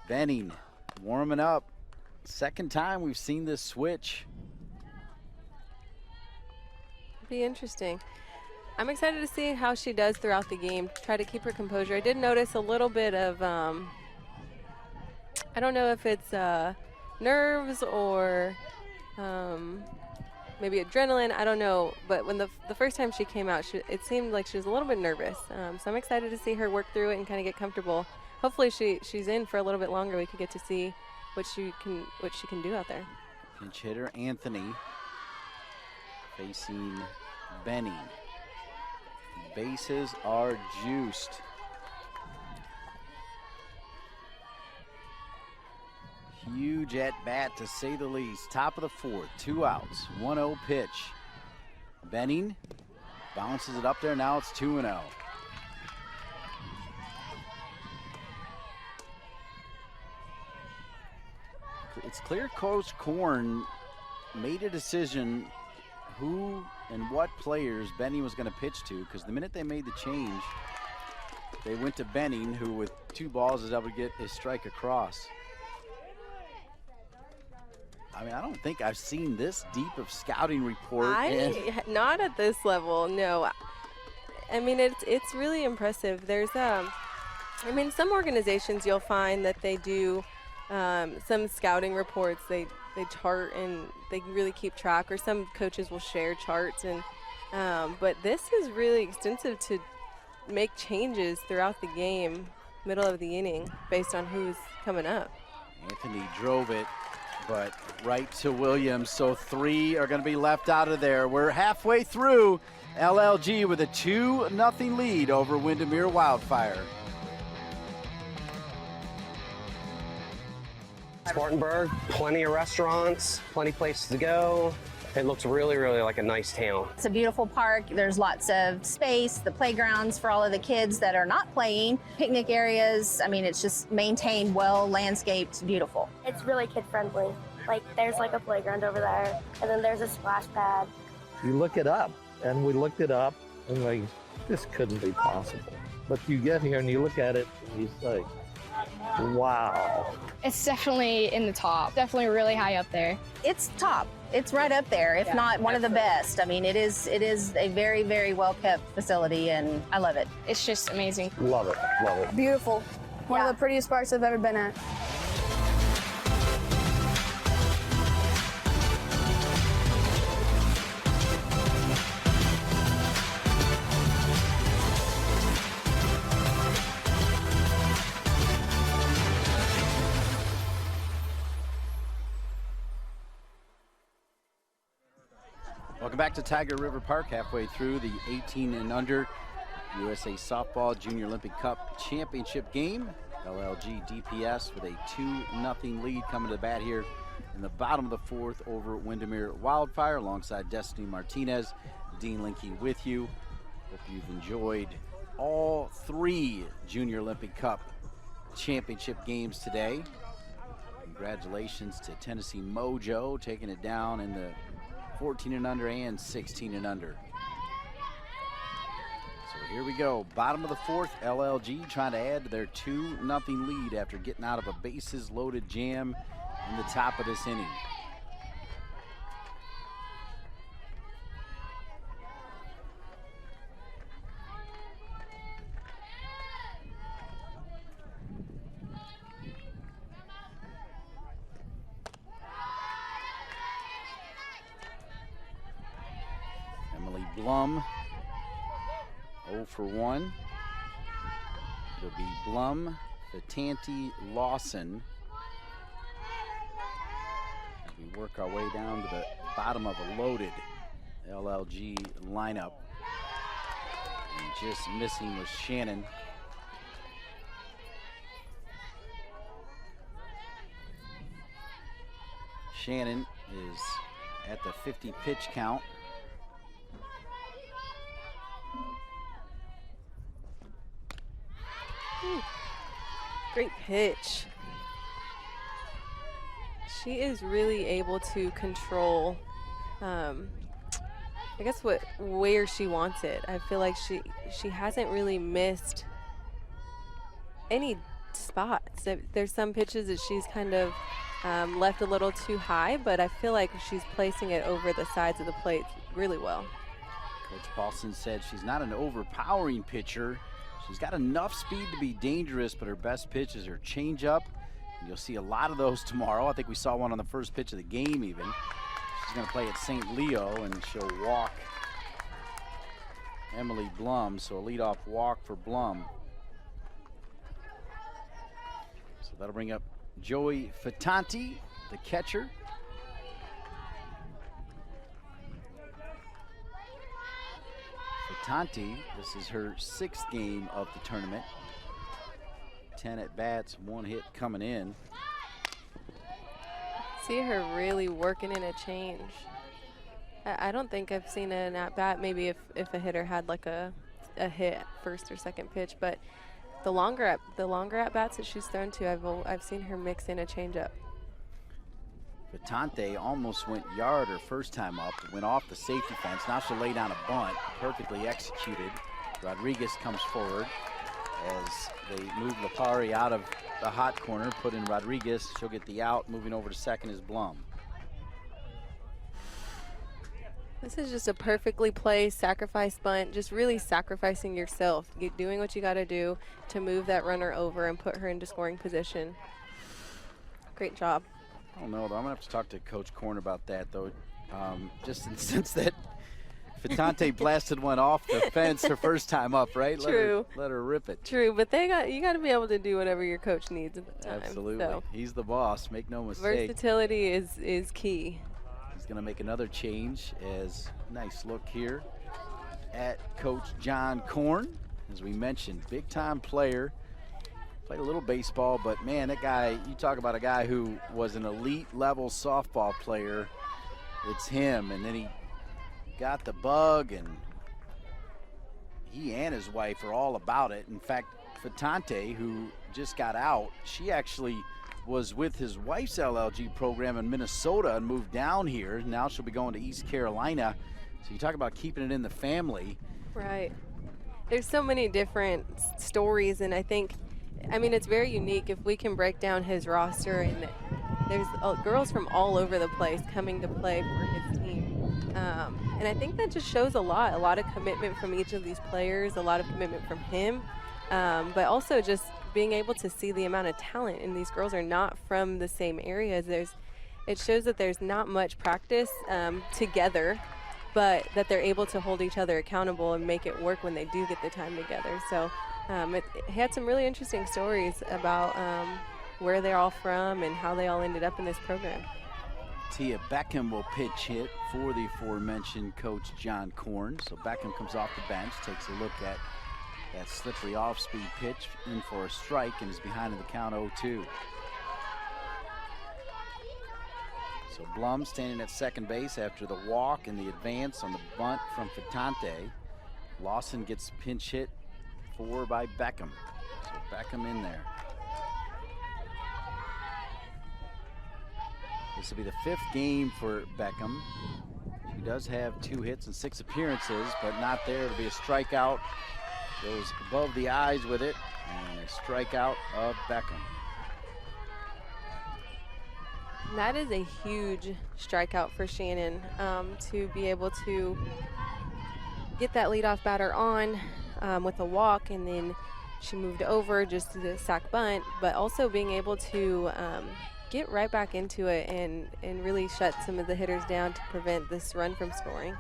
Benning warming up. Second time we've seen this switch. Be interesting. I'm excited to see how she does throughout the game. Try to keep her composure. I did notice a little bit of, I don't know if it's nerves or maybe adrenaline. I don't know. But when the first time she came out, it seemed like she was a little bit nervous. So I'm excited to see her work through it and kind of get comfortable. Hopefully she's in for a little bit longer. We could get to see what she can do out there. Pinch hitter Anthony facing Benning. Bases are juiced. Huge at bat, to say the least. Top of the 4th, 2 outs, 1-0 pitch. Benning bounces it up there. Now it's 2-0. It's clear Coach Korn made a decision who and what players Benning was going to pitch to, because the minute they made the change, they went to Benning, who with 2 balls is able to get his strike across. I mean, I don't think I've seen this deep of scouting report. Not at this level, no. I mean, it's really impressive. There's I mean, some organizations you'll find that they do some scouting reports. They they chart and they really keep track, or some coaches will share charts. And but this is really extensive to make changes throughout the game, middle of the inning, based on who's coming up. Anthony drove it, but right to Williams, so 3 are going to be left out of there. We're halfway through. LLG with a 2-0 lead over Windermere Wildfire. Spartanburg, plenty of restaurants, plenty of places to go. It looks really, really like a nice town. It's a beautiful park. There's lots of space, the playgrounds for all of the kids that are not playing, picnic areas. I mean, it's just maintained, well landscaped, beautiful. It's really kid friendly. Like there's like a playground over there, and then there's a splash pad. You look it up, and we looked it up, and like, this couldn't be possible. But you get here and you look at it and you say, wow. It's definitely in the top, definitely really high up there. It's top. It's right up there, if not one of the best. I mean, it is a very, very well-kept facility, and I love it. It's just amazing. Love it, love it. Beautiful. One of the prettiest parks I've ever been at. Welcome back to Tiger River Park, halfway through the 18 and under USA Softball Junior Olympic Cup Championship game. LLG DPS with a 2-0 lead coming to the bat here in the bottom of the 4th over Windermere Wildfire, alongside Destiny Martinez, Dean Linke with you. Hope you've enjoyed all 3 Junior Olympic Cup Championship games today. Congratulations to Tennessee Mojo taking it down in the 14 and under and 16 and under. So here we go, bottom of the 4th, LLG trying to add to their 2-0 lead after getting out of a bases loaded jam in the top of this inning. Blum, 0 for 1. It'll be Blum, Vitanti, Lawson. As we work our way down to the bottom of a loaded LLG lineup. And just missing was Shannon. Shannon is at the 50 pitch count. Great pitch. She is really able to control, I guess, where she wants it. I feel like she hasn't really missed any spots. There's some pitches that she's kind of left a little too high, but I feel like she's placing it over the sides of the plate really well. Coach Paulson said she's not an overpowering pitcher. She's got enough speed to be dangerous, but her best pitch is her changeup. You'll see a lot of those tomorrow. I think we saw one on the first pitch of the game even. She's going to play at St. Leo, and she'll walk Emily Blum, so a leadoff walk for Blum. So that'll bring up Joey Fatanti, the catcher. Fatanti, this is her 6th game of the tournament. 10 at bats, 1 hit coming in. See her really working in a change. I don't think I've seen an at bat, maybe if a hitter had like a hit first or second pitch, but the longer at bats that she's thrown to, I've seen her mix in a changeup. Fatante almost went yard her first time up, went off the safety fence. Now she'll lay down a bunt, perfectly executed. Rodriguez comes forward as they move Lapari out of the hot corner, put in Rodriguez. She'll get the out. Moving over to second is Blum. This is just a perfectly placed sacrifice bunt, just really sacrificing yourself, doing what you got to do to move that runner over and put her into scoring position. Great job. I don't know, though. I'm going to have to talk to Coach Korn about that, though. Just in the sense that Fatante blasted one off the fence her first time up, right? True. Let her rip it. True, but you got to be able to do whatever your coach needs at the time. Absolutely. So. He's the boss. Make no mistake. Versatility is key. He's going to make another change. As nice look here at Coach John Korn. As we mentioned, big-time player. Played a little baseball, but, man, that guy, you talk about a guy who was an elite-level softball player. It's him, and then he got the bug, and he and his wife are all about it. In fact, Fatante, who just got out, she actually was with his wife's LLG program in Minnesota and moved down here. Now she'll be going to East Carolina. So you talk about keeping it in the family. Right. There's so many different stories, and I mean, it's very unique if we can break down his roster, and there's girls from all over the place coming to play for his team. And I think that just shows a lot of commitment from each of these players, a lot of commitment from him, but also just being able to see the amount of talent. And these girls are not from the same areas. It shows that there's not much practice together, but that they're able to hold each other accountable and make it work when they do get the time together. So it had some really interesting stories about where they're all from and how they all ended up in this program. Tia Beckham will pitch hit for the aforementioned Coach John Korn. So Beckham comes off the bench, takes a look at that slippery off-speed pitch, in for a strike, and is behind in the count 0-2. So Blum standing at second base after the walk and the advance on the bunt from Fatante. Lawson gets pinch hit for by Beckham. So Beckham in there. This will be the 5th game for Beckham. She does have 2 hits and 6 appearances, but not there. It'll be a strikeout. Goes above the eyes with it, and a strikeout of Beckham. That is a huge strikeout for Shannon, to be able to get that leadoff batter on with a walk, and then she moved over just to the sac bunt, but also being able to get right back into it and really shut some of the hitters down to prevent this run from scoring.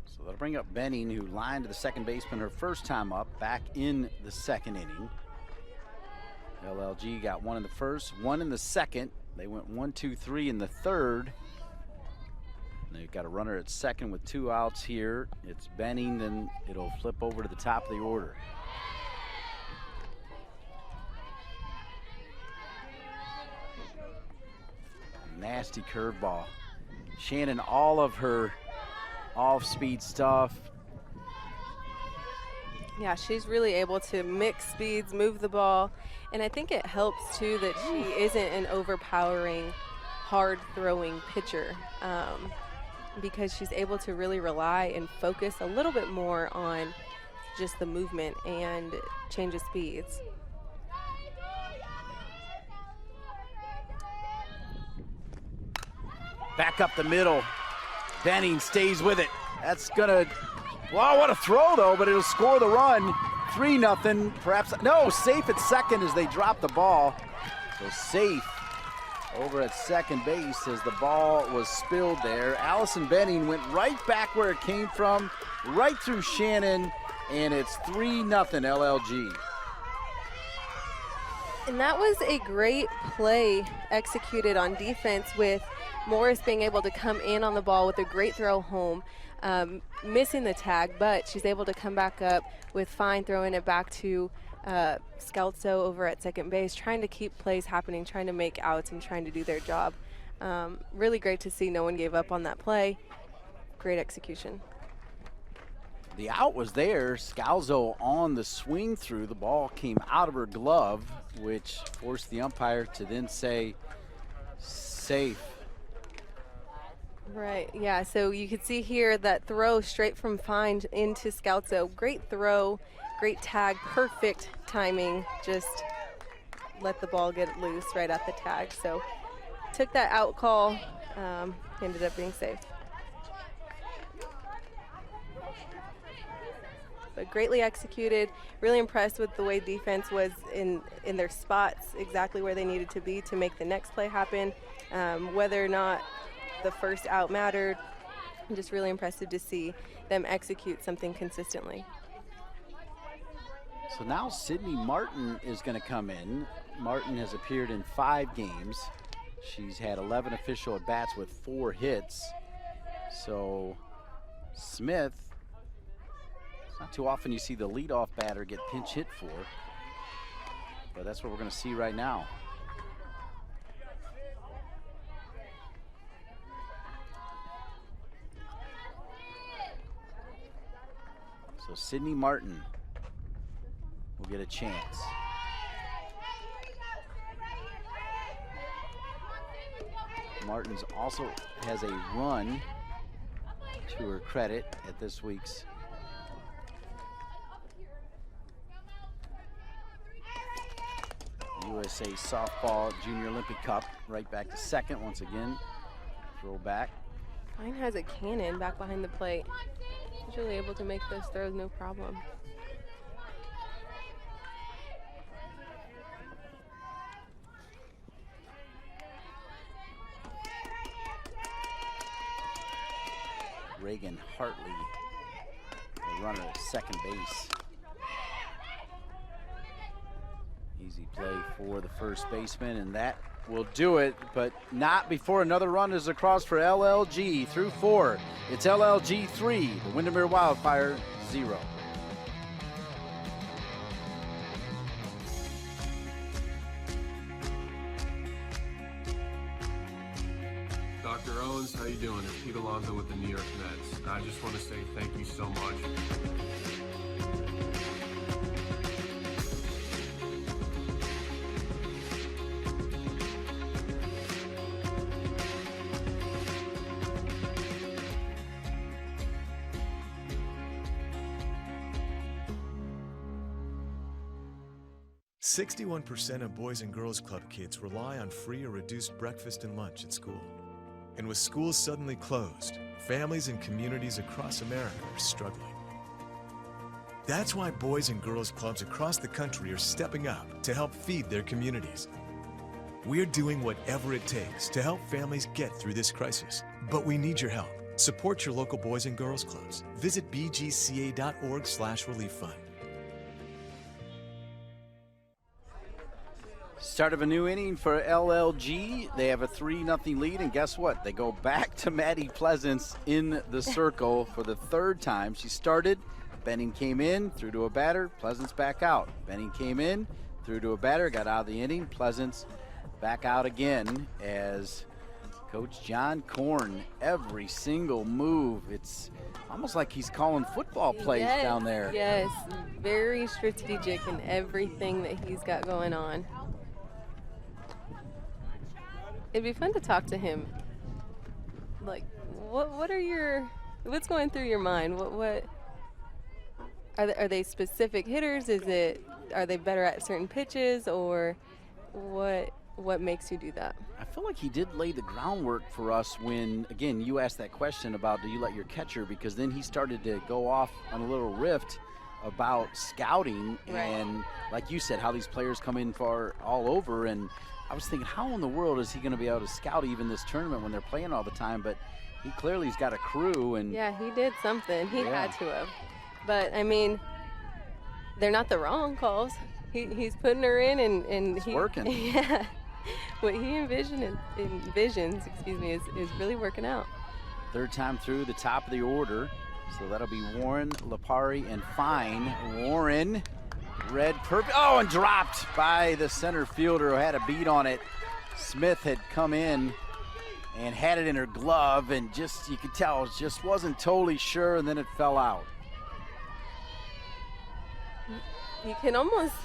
So that'll bring up Benning, who lined to the second baseman her first time up, back in the 2nd inning. LLG got 1 in the 1st, 1 in the 2nd. They went 1, 2, 3 in the 3rd. They've got a runner at 2nd with 2 outs here. It's Benning, then it'll flip over to the top of the order. Nasty curveball. Shannon, all of her off-speed stuff. Yeah, she's really able to mix speeds, move the ball, and I think it helps too that she isn't an overpowering, hard-throwing pitcher, because she's able to really rely and focus a little bit more on just the movement and change of speeds. Back up the middle. Benning stays with it. That's gonna, wow, what a throw though, but it'll score the run. 3-0, perhaps, no, safe at second as they drop the ball. So safe over at second base as the ball was spilled there. Allison Benning went right back where it came from, right through Shannon, and it's 3-0 LLG. And that was a great play executed on defense, with Morris being able to come in on the ball with a great throw home, missing the tag, but she's able to come back up with Fine throwing it back to Scalzo over at second base, trying to keep plays happening, trying to make outs and trying to do their job. Really great to see no one gave up on that play. Great execution. The out was there. Scalzo on the swing through. The ball came out of her glove, which forced the umpire to then say safe. Right, yeah, so you can see here that throw straight from Fine into Scalzo. Great throw, great tag, perfect timing. Just let the ball get loose right at the tag. So took that out call, ended up being safe. but greatly executed. Really impressed with the way defense was in their spots, exactly where they needed to be to make the next play happen. Whether or not the first out mattered, I'm just really impressive to see them execute something consistently. So now Sydney Martin is going to come in. Martin has appeared in 5 games. She's had 11 official at-bats with 4 hits. So Smith, it's not too often you see the leadoff batter get pinch hit for, but that's what we're going to see right now. So Sydney Martin will get a chance. Martins also has a run to her credit at this week's USA Softball Junior Olympic Cup. Right back to second once again. Throw back. Mine has a cannon back behind the plate. She's really able to make those throws no problem. Reagan Hartley, the runner at second base. Easy play for the first baseman, and that will do it, but not before another run is across for LLG through 4. It's LLG 3, the Windermere Wildfire 0. Dr. Owens, how you doing? It's Pete Alonso with the New York Mets. I just want to say thank you so much. "61% of Boys and Girls Club kids rely on free or reduced breakfast and lunch at school. And with schools suddenly closed, families and communities across America are struggling. That's why Boys and Girls Clubs across the country are stepping up to help feed their communities. We're doing whatever it takes to help families get through this crisis, but we need your help. Support your local Boys and Girls Clubs. Visit bgca.org/relief fund. Start of a new inning for LLG. They have a 3-0 lead, and guess what? They go back to Maddie Pleasance in the circle for the 3rd time. She started, Benning came in, threw to a batter, Pleasance back out. Benning came in, threw to a batter, got out of the inning, Pleasance back out again as Coach John Korn, every single move. It's almost like he's calling football plays down there. Yes, very strategic in everything that he's got going on. It'd be fun to talk to him. Like, what's going through your mind? What are they specific hitters? Are they better at certain pitches, or what makes you do that? I feel like he did lay the groundwork for us when, again, you asked that question about do you let your catcher, because then he started to go off on a little rift about scouting, and like you said, how these players come in for all over. And I was thinking, how in the world is he going to be able to scout even this tournament when they're playing all the time? But he clearly has got a crew. And yeah, he did something. He had to have. But I mean, they're not the wrong calls. He's putting her in, and he's working. Yeah, what he envisions, is really working out. 3rd time through the top of the order, so that'll be Warren, Lapari, and Fine. Warren. Red perfect. Oh, and dropped by the center fielder who had a beat on it. Smith had come in and had it in her glove, and just, you could tell, just wasn't totally sure, and then it fell out.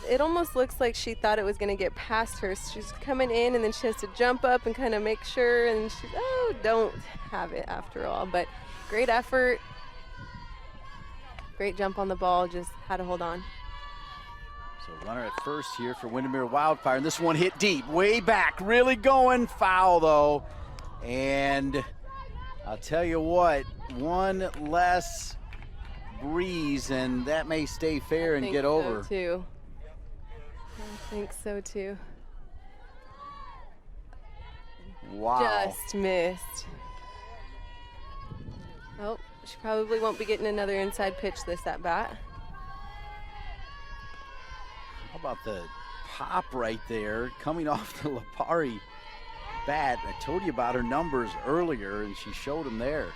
It almost looks like she thought it was going to get past her. She's coming in, and then she has to jump up and kind of make sure, and she's, don't have it after all. But great effort. Great jump on the ball, just had to hold on. So runner at first here for Windermere Wildfire, and this one hit deep, way back, really going, foul though. And I'll tell you what, one less breeze, and that may stay fair and get over. I think so too. Wow. Just missed. Oh, she probably won't be getting another inside pitch this at bat. How about the pop right there coming off the Lipari bat? I told you about her numbers earlier, and she showed them there.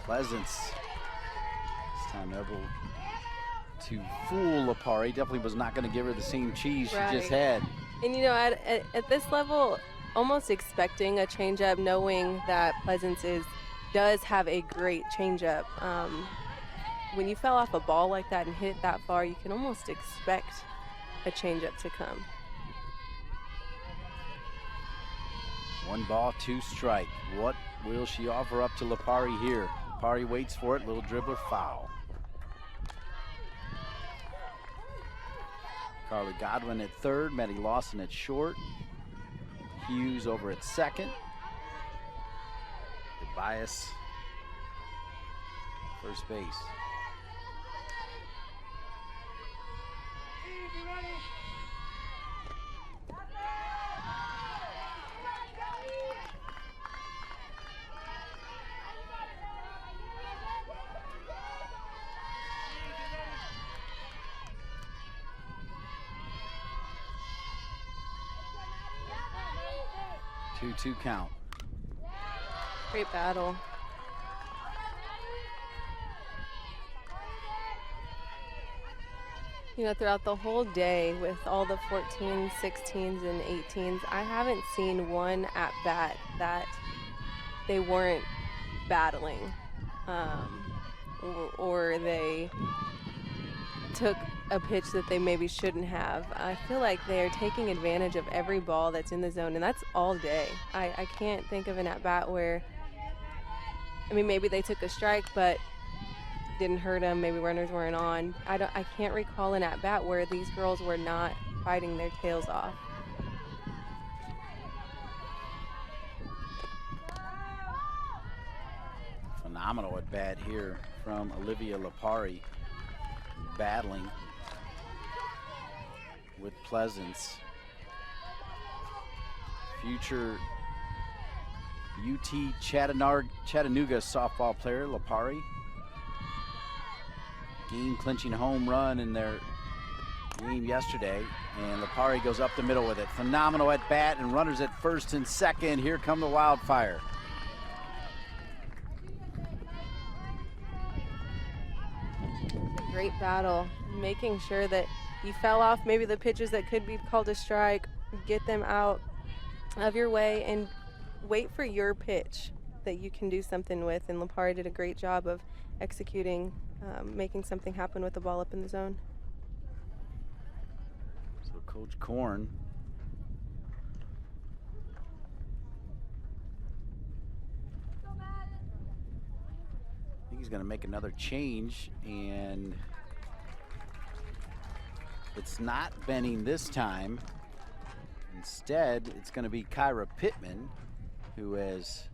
Pleasance this time able to fool Lipari. Definitely was not going to give her the same cheese she just had. And you know, at this level, almost expecting a changeup, knowing that Pleasance does have a great changeup. When you fell off a ball like that and hit it that far, you can almost expect a changeup to come. 1 ball, 2 strike. What will she offer up to Lipari here? Lipari waits for it, little dribbler, foul. Carly Godwin at third, Maddie Lawson at short. Hughes over at second. Tobias, first base. Two count. Great battle. You know, throughout the whole day with all the 14s, 16s, and 18s, I haven't seen one at bat that they weren't battling or they took a pitch that they maybe shouldn't have. I feel like they're taking advantage of every ball that's in the zone, and that's all day. I can't think of an at-bat where, I mean, maybe they took a strike, but didn't hurt them, maybe runners weren't on. I can't recall an at-bat where these girls were not fighting their tails off. Phenomenal at-bat here from Olivia Lipari, battling with Pleasance. Future UT Chattanooga softball player, Lipari. Game-clinching home run in their game yesterday, and Lipari goes up the middle with it. Phenomenal at-bat, and runners at first and second. Here come the Wildfire. Great battle, making sure that you fell off maybe the pitches that could be called a strike, get them out of your way and wait for your pitch that you can do something with. And Lipari did a great job of executing, making something happen with the ball up in the zone. So Coach Korn I think he's going to make another change, and it's not Benning this time. Instead, it's going to be Kyra Pittman, who has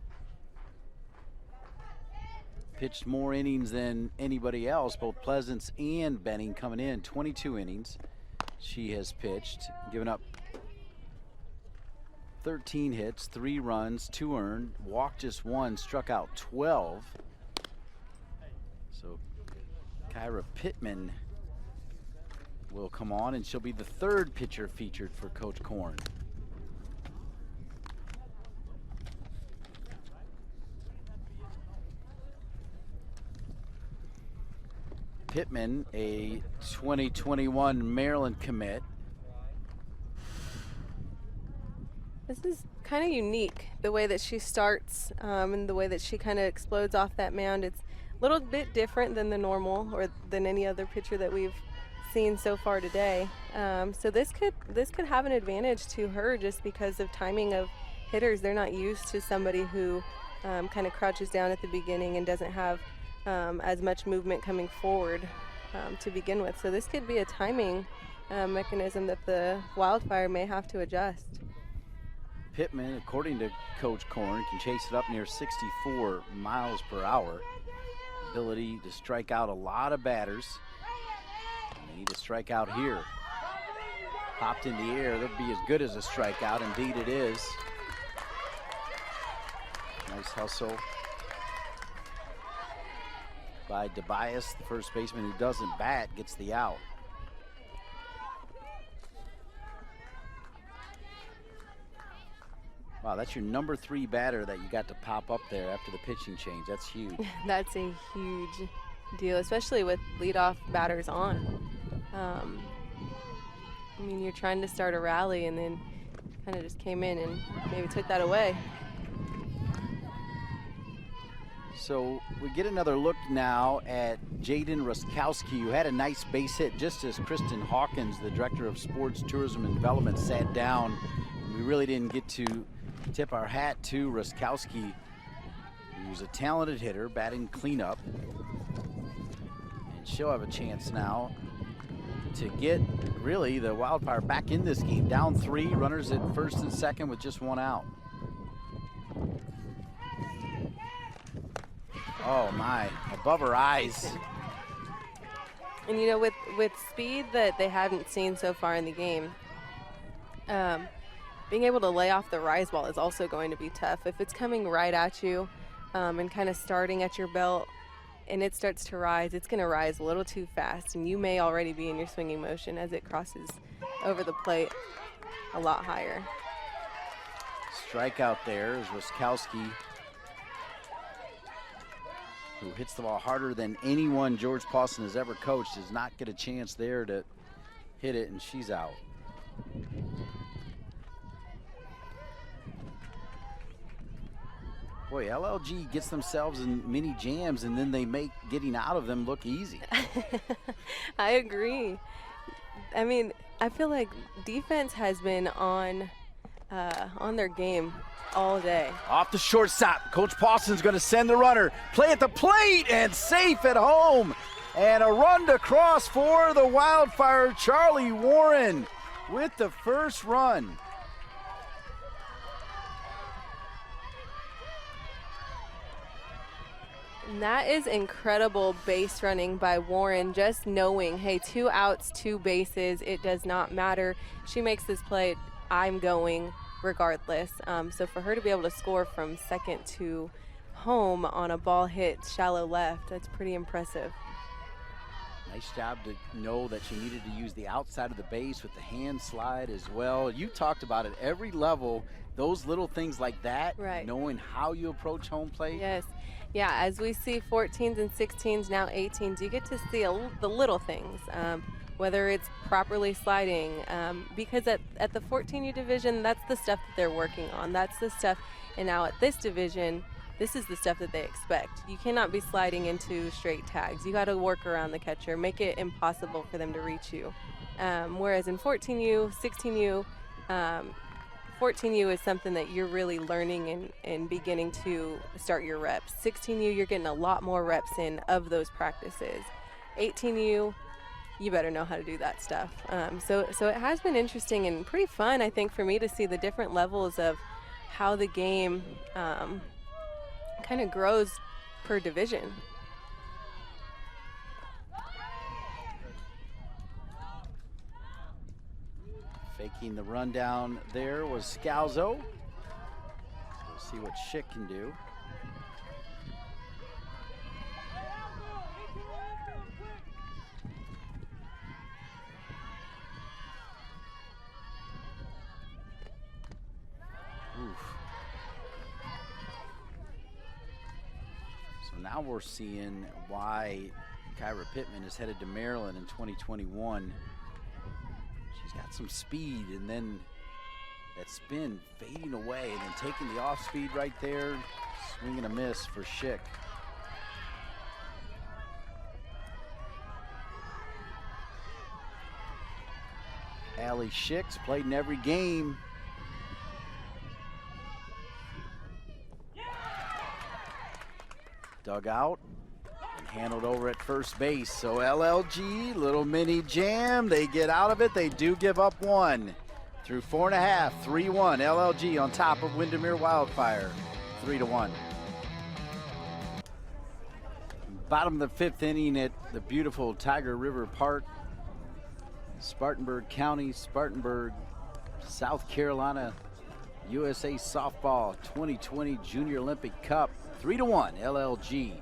pitched more innings than anybody else, both Pleasance and Benning coming in. 22 innings she has pitched, given up 13 hits, 3 runs, 2 earned, walked just 1, struck out 12. So Kyra Pittman will come on, and she'll be the third pitcher featured for Coach Korn. Pittman, a 2021 Maryland commit. This is kind of unique, the way that she starts and the way that she kind of explodes off that mound. It's a little bit different than the normal or than any other pitcher that we've seen so far today. So this could have an advantage to her just because of timing of hitters. They're not used to somebody who kind of crouches down at the beginning and doesn't have as much movement coming forward to begin with. So this could be a timing mechanism that the Wildfire may have to adjust. Pittman, according to Coach Korn, can chase it up near 64 miles per hour. Ability to strike out a lot of batters. They need to strike out here. Popped in the air, that'd be as good as a strikeout. Indeed it is. Nice hustle by DeBias, the first baseman who doesn't bat, gets the out. Wow, that's your number 3 batter that you got to pop up there after the pitching change. That's huge. That's a huge deal, especially with leadoff batters on. I mean, you're trying to start a rally and then kind of just came in and maybe took that away. So we get another look now at Jayden Ruskowski, who had a nice base hit just as Kristen Hawkins, the Director of Sports, Tourism, and Development, sat down. We really didn't get to tip our hat to Ruskowski. He was a talented hitter, batting cleanup. And she'll have a chance now to get, really, the Wildfire back in this game. Down 3, runners at first and second with just 1 out. Oh my, above her eyes. And you know, with speed that they haven't seen so far in the game, being able to lay off the rise ball is also going to be tough. If it's coming right at you and kind of starting at your belt and it starts to rise, it's going to rise a little too fast, and you may already be in your swinging motion as it crosses over the plate a lot higher. Strikeout there is Ruskowski, who hits the ball harder than anyone George Paulson has ever coached, does not get a chance there to hit it, and she's out. Boy, LLG gets themselves in mini jams, and then they make getting out of them look easy. I agree. I mean, I feel like defense has been on their game all day. Off the shortstop, Coach Paulson's going to send the runner. Play at the plate and safe at home. And a run to cross for the Wildfire. Charlie Warren with the first run. And that is incredible base running by Warren, just knowing, hey, 2 outs, 2 bases, it does not matter. She makes this play, I'm going regardless. So for her to be able to score from second to home on a ball hit shallow left, that's pretty impressive. Nice job to know that she needed to use the outside of the base with the hand slide as well. You talked about it, every level, those little things like that, right, knowing how you approach home plate. Yes. Yeah, as we see 14s and 16s, now 18s, you get to see the little things, whether it's properly sliding, because at the 14U division, that's the stuff that they're working on. That's the stuff, and now at this division, this is the stuff that they expect. You cannot be sliding into straight tags. You got to work around the catcher, make it impossible for them to reach you. Whereas in 14U, 16U, 14U is something that you're really learning and beginning to start your reps. 16U, you're getting a lot more reps in of those practices. 18U, you better know how to do that stuff. So it has been interesting and pretty fun, I think, for me to see the different levels of how the game kind of grows per division. Faking the rundown there was Scalzo. We'll see what Schick can do. Oof. So now we're seeing why Kyra Pittman is headed to Maryland in 2021. She's got some speed, and then that spin fading away, and then taking the off speed right there. Swing and a miss for Schick. Allie Schick's played in every game. Dug out and handled over at first base. So LLG, little mini jam. They get out of it. They do give up 1. Through 4.5, 3-1. LLG on top of Windermere Wildfire, 3-1. Bottom of the 5th inning at the beautiful Tiger River Park, Spartanburg County, Spartanburg, South Carolina, USA Softball 2020 Junior Olympic Cup, 3-1. LLG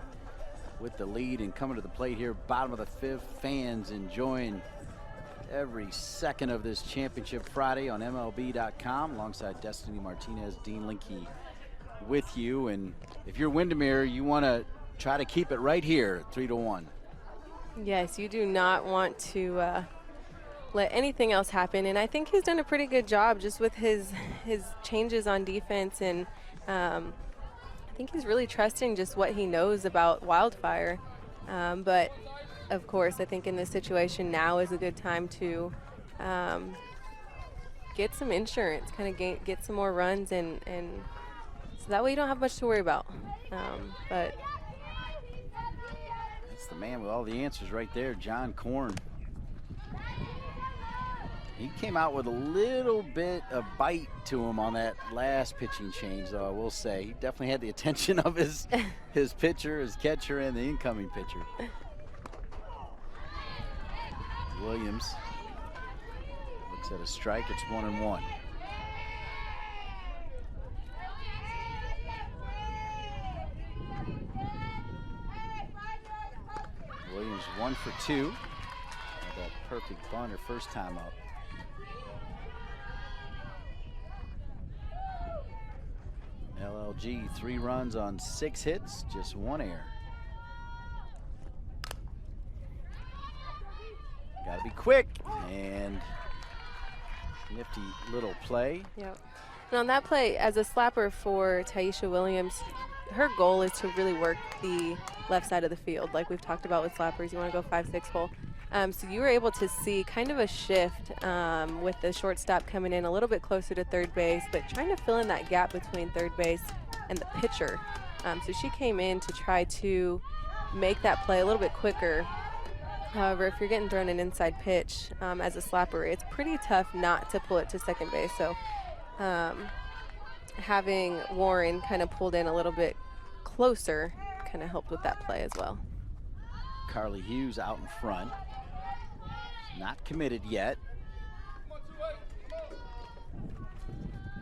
with the lead, and coming to the plate here, bottom of the 5th. Fans enjoying every second of this championship Friday on MLB.com, alongside Destiny Martinez, Dean Linke with you. And if you're Windermere, you want to try to keep it right here, 3-1. Yes, you do not want to let anything else happen, and I think he's done a pretty good job just with his changes on defense, and I think he's really trusting just what he knows about Wildfire. But of course, I think in this situation now is a good time to get some insurance, kind of get some more runs, and so that way you don't have much to worry about. But that's the man with all the answers right there, John Korn. He came out with a little bit of bite to him on that last pitching change, though, I will say. He definitely had the attention of his pitcher, his catcher, and the incoming pitcher. Williams looks at a strike. It's 1-1. Williams 1 for 2. Had that perfect bunt her first time up. LLG 3 runs on 6 hits, just 1 error. Got to be quick, and nifty little play. Yep. And on that play, as a slapper for Taisha Williams, her goal is to really work the left side of the field. Like we've talked about with slappers, you want to go 5-6 hole. So you were able to see kind of a shift with the shortstop coming in a little bit closer to third base, but trying to fill in that gap between third base and the pitcher. So she came in to try to make that play a little bit quicker. However, if you're getting thrown an inside pitch as a slapper, it's pretty tough not to pull it to second base. So having Warren kind of pulled in a little bit closer kind of helped with that play as well. Carly Hughes out in front. Not committed yet.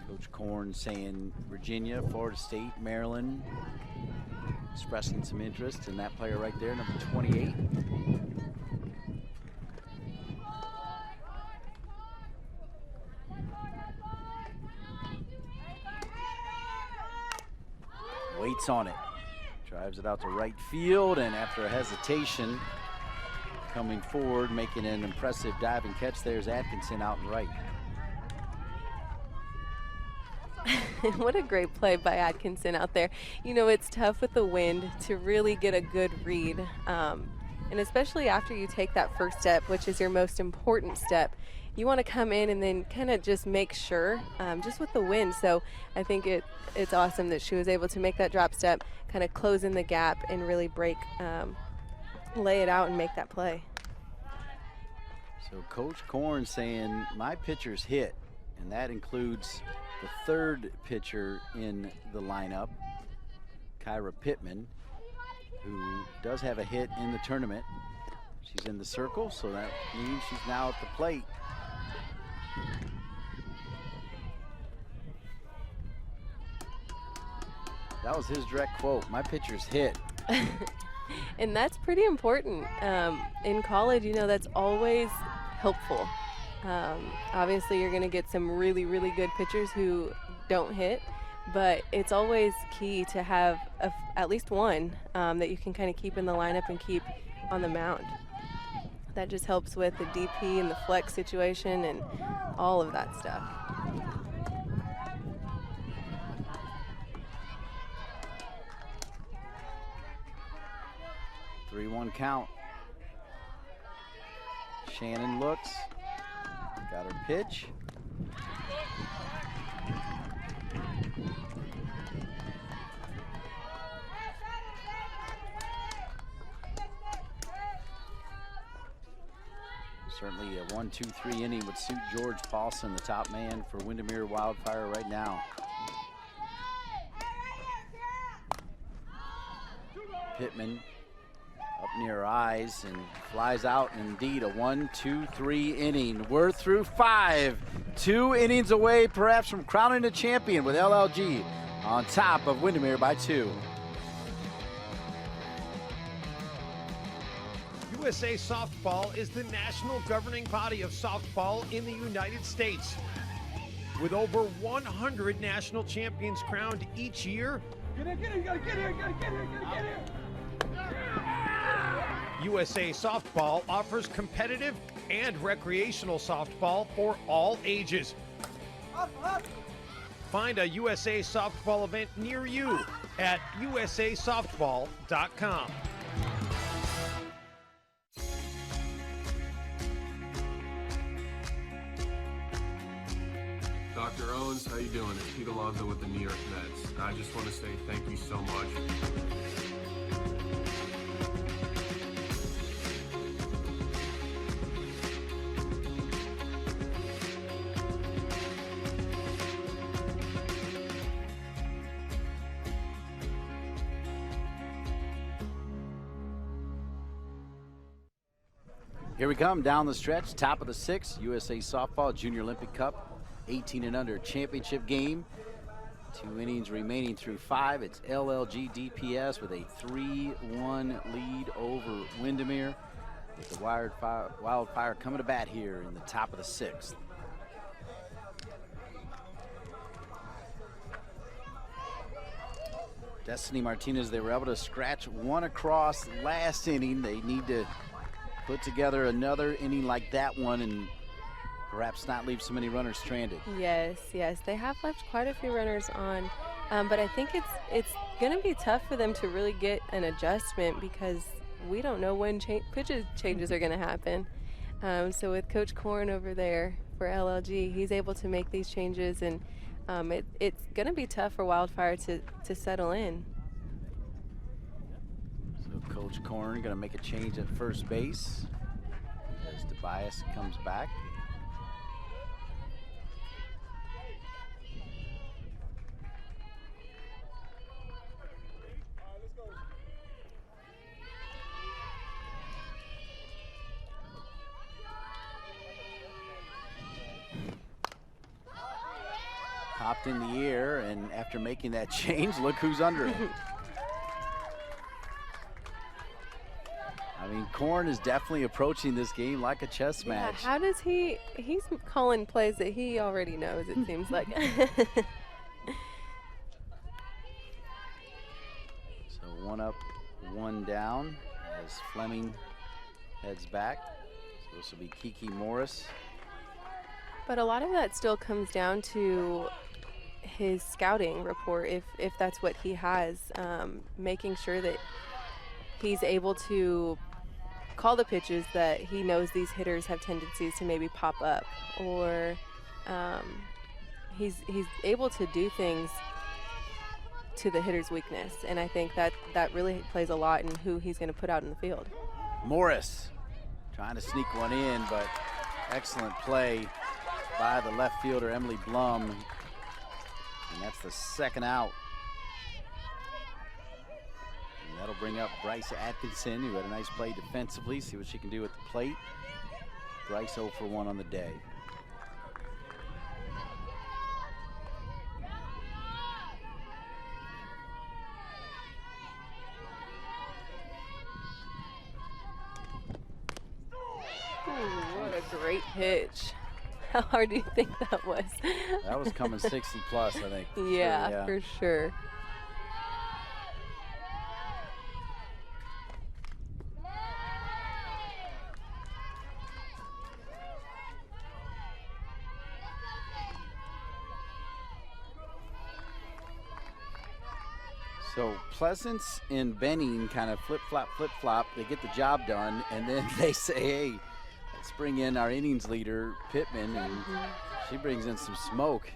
Coach Korn saying Virginia, Florida State, Maryland, expressing some interest in that player right there, number 28. Waits on it. Drives it out to right field, and after a hesitation, coming forward, making an impressive diving catch, there's Atkinson out and right. What a great play by Atkinson out there. You know, it's tough with the wind to really get a good read, and especially after you take that first step, which is your most important step. You want to come in and then kind of just make sure, just with the wind. So I think it's awesome that she was able to make that drop step, kind of close in the gap and really break, lay it out and make that play. So Coach Korn saying my pitcher's hit, and that includes the third pitcher in the lineup, Kyra Pittman, who does have a hit in the tournament. She's in the circle, so that means she's now at the plate. That was his direct quote, my pitcher's hit. And that's pretty important. In college, you know, that's always helpful. Obviously, you're going to get some really, really good pitchers who don't hit, but it's always key to have at least one that you can kind of keep in the lineup and keep on the mound. That just helps with the DP and the flex situation and all of that stuff. Three-one count. Shannon looks, got her pitch. Certainly a 1-2-3 inning would suit George Paulson, the top man for Windermere Wildfire right now. Pittman up near her eyes and flies out. Indeed, a 1-2-3 inning. We're through 5. 2 innings away perhaps from crowning a champion with LLG on top of Windermere by 2. USA Softball is the national governing body of softball in the United States. With over 100 national champions crowned each year, USA Softball offers competitive and recreational softball for all ages. Find a USA Softball event near you at usasoftball.com. Dr. Owens, how you doing? It's Pete Alonso with the New York Mets. I just want to say thank you so much. Here we come down the stretch, top of the 6th, USA Softball Junior Olympic Cup. 18 and under championship game. 2 innings remaining through 5. It's LLG DPS with a 3-1 lead over Windermere, with the Wildfire coming to bat here in the top of the 6th. Destiny Martinez, they were able to scratch one across last inning. They need to put together another inning like that one and perhaps not leave so many runners stranded. Yes, they have left quite a few runners on, but I think it's going to be tough for them to really get an adjustment because we don't know when pitches changes are going to happen. So with Coach Korn over there for LLG, he's able to make these changes, and it's going to be tough for Wildfire to settle in. So Coach Korn going to make a change at first base as Tobias comes back. Popped in the air, and after making that change, look who's under it. I mean, Korn is definitely approaching this game like a chess match. How does he's calling plays that he already knows, it seems like. So 1 up, 1 down as Fleming heads back. So this will be Kiki Morris. But a lot of that still comes down to his scouting report, if that's what he has, making sure that he's able to call the pitches that he knows these hitters have tendencies to maybe pop up, or he's able to do things to the hitter's weakness, and I think that really plays a lot in who he's going to put out in the field. Morris trying to sneak one in, but excellent play by the left fielder, Emily Blum. And that's the 2nd out. And that'll bring up Bryce Atkinson, who had a nice play defensively. See what she can do at the plate. Bryce 0 for 1 on the day. Ooh, what a great pitch. How hard do you think that was? That was coming 60 plus, I think. Yeah, for sure. So Pleasance and Benning kind of flip-flop. They get the job done, and then they say, hey, let's bring in our innings leader, Pittman, and she brings in some smoke.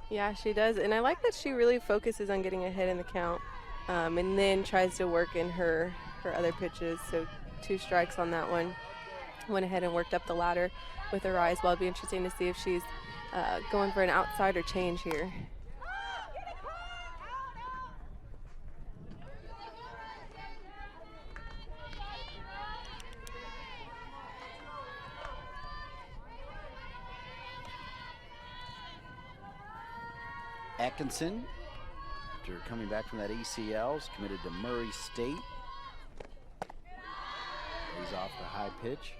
Yeah, she does. And I like that she really focuses on getting ahead in the count, and then tries to work in her other pitches. So 2 strikes on that one. went ahead and worked up the ladder with her rise. Well, it'll be interesting to see if she's going for an outsider change here. Atkinson, after coming back from that ACL, is committed to Murray State. He's off the high pitch.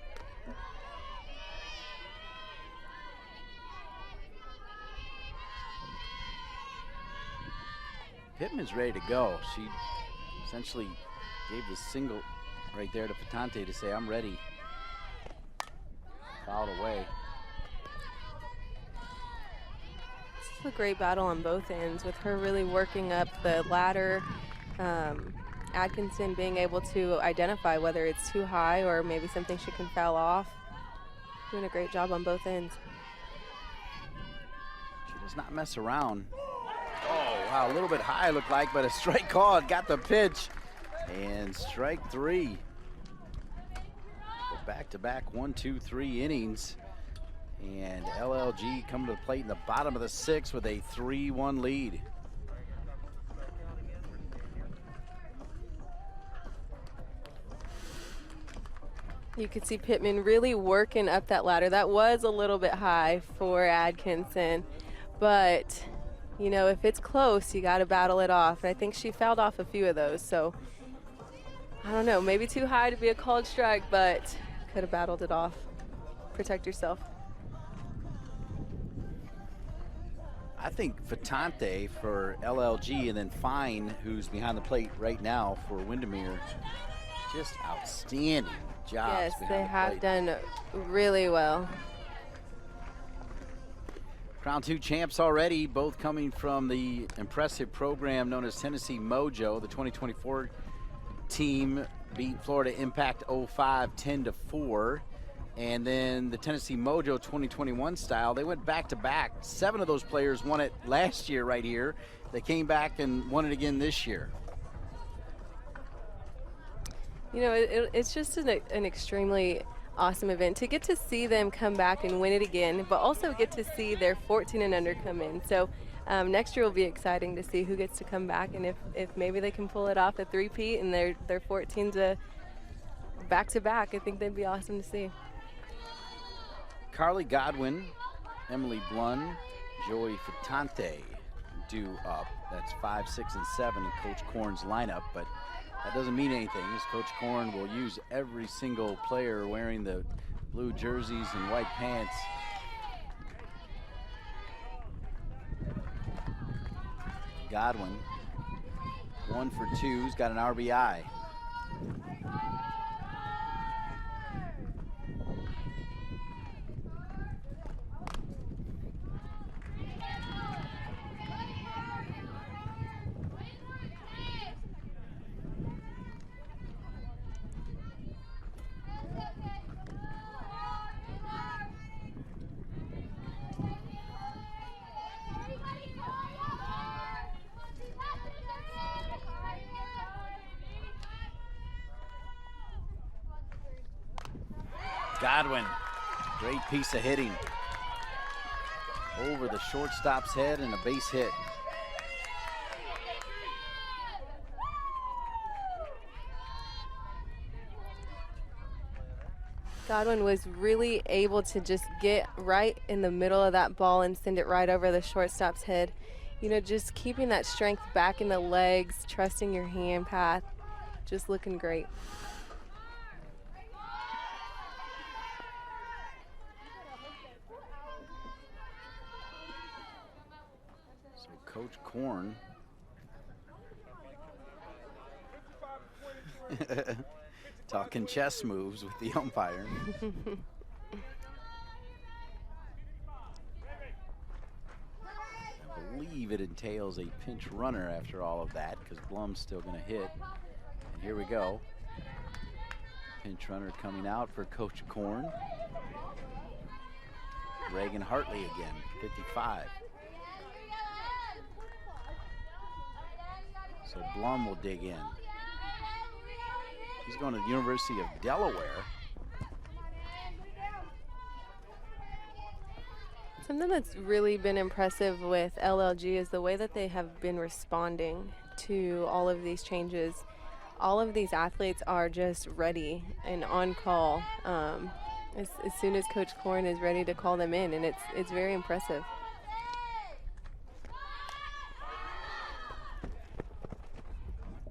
Pittman's ready to go. She essentially gave the single right there to Fatante to say, I'm ready. Fouled away. This is a great battle on both ends with her really working up the ladder. Atkinson being able to identify whether it's too high or maybe something she can foul off. Doing a great job on both ends. She does not mess around. Oh, wow, a little bit high looked like, but a strike called, got the pitch. And strike 3. Back-to-back 1, 2, 3 innings. And LLG coming to the plate in the bottom of the 6th with a 3-1 lead. You could see Pittman really working up that ladder. That was a little bit high for Atkinson, but you know, if it's close, you got to battle it off. And I think she fouled off a few of those, so I don't know, maybe too high to be a called strike, but could have battled it off. Protect yourself. I think Fatante for LLG, and then Fine, who's behind the plate right now for Windermere, just outstanding jobs. Yes, behind they the have plate. done really well. Crown 2 champs already, both coming from the impressive program known as Tennessee Mojo. The 2024 team beat Florida Impact 05 10-4. And then the Tennessee Mojo 2021 style, they went back-to-back. 7 of those players won it last year right here. They came back and won it again this year. You know, it's just an extremely awesome event to get to see them come back and win it again, but also get to see their 14 and under come in. So next year will be exciting to see who gets to come back, and if maybe they can pull it off a three-peat and they're 14 to back-to-back. I think that'd be awesome to see. Carly Godwin, Emily Blunn, Joey Fatante due up. That's 5, 6, and 7 in Coach Korn's lineup, but that doesn't mean anything, as Coach Korn will use every single player wearing the blue jerseys and white pants. Godwin, 1 for 2, he's got an RBI. Godwin, great piece of hitting. Over the shortstop's head and a base hit. Godwin was really able to just get right in the middle of that ball and send it right over the shortstop's head. You know, just keeping that strength back in the legs, trusting your hand path, just looking great. So Coach Korn talking chess moves with the umpire. I believe it entails a pinch runner after all of that, because Blum's still going to hit. And here we go. Pinch runner coming out for Coach Korn. Reagan Hartley again, 55. So Blum will dig in. He's going to the University of Delaware. Something that's really been impressive with LLG is the way that they have been responding to all of these changes. All of these athletes are just ready and on call as soon as Coach Korn is ready to call them in, and it's very impressive.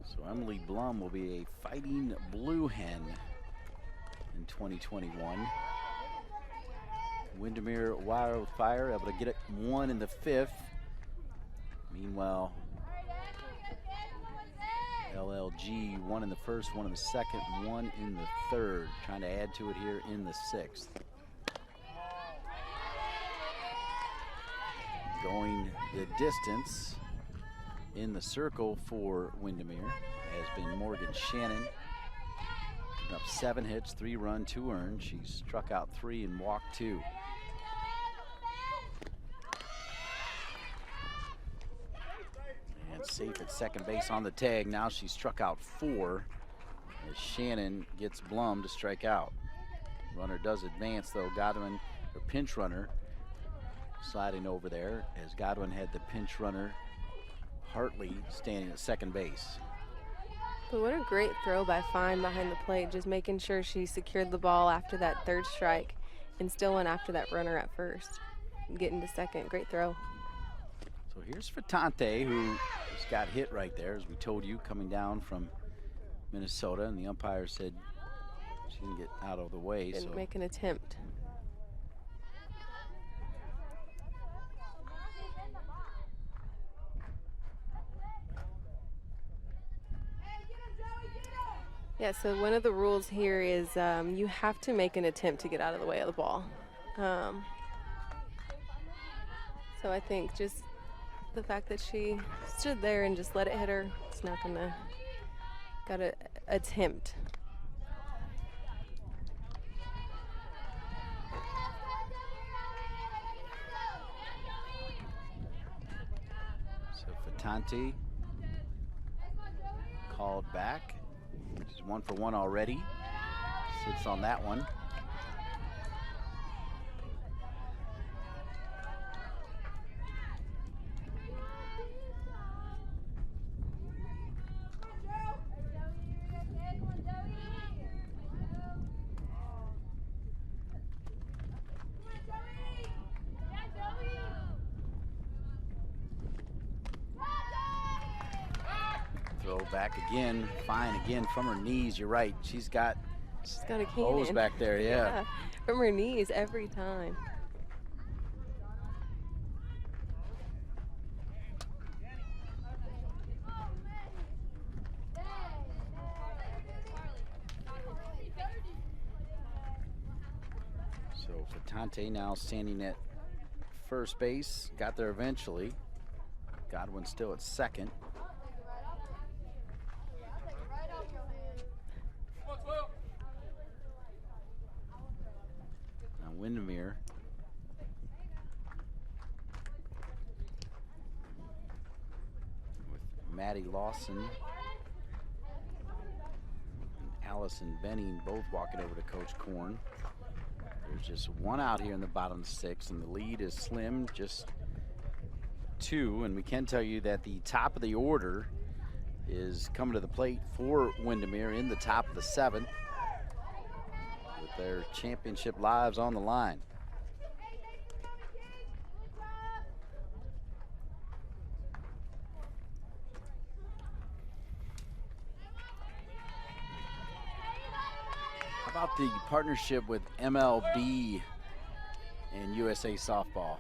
So Emily Blum will be a Fighting Blue Hen in 2021. Windermere Wildfire able to get it one in the 5th. Meanwhile, LLG one in the 1st, one in the 2nd, one in the 3rd. Trying to add to it here in the 6th. Going the distance in the circle for Windermere has been Morgan Shannon. Up 7 hits, 3 run, 2 earned. She struck out 3 and walked 2. And safe at second base on the tag. Now she struck out 4 as Shannon gets Blum to strike out. Runner does advance though. Godwin, her pinch runner, sliding over there as Godwin had the pinch runner Hartley standing at second base. But what a great throw by Fine behind the plate, just making sure she secured the ball after that 3rd strike and still went after that runner at first. Getting to second, great throw. So here's Fatante, who just got hit right there, as we told you, coming down from Minnesota, and the umpire said she didn't get out of the way. Didn't make an attempt. Yeah, so one of the rules here is you have to make an attempt to get out of the way of the ball. So I think just the fact that she stood there and just let it hit her, it's not gonna, gotta attempt. So Fatante called back. She's 1 for 1 already. Sits on that one. Throw back again, Fine again from her knees. You're right. She's got a hose cannon back there, yeah. From her knees every time. So Fatante now standing at first base. Got there eventually. Godwin still at second. Now Windermere with Maddie Lawson and Allison Benning both walking over to Coach Korn. There's just one out here in the bottom 6, and the lead is slim, just 2. And we can tell you that the top of the order is coming to the plate for Windermere in the top of the 7th with their championship lives on the line. How about the partnership with MLB and USA Softball?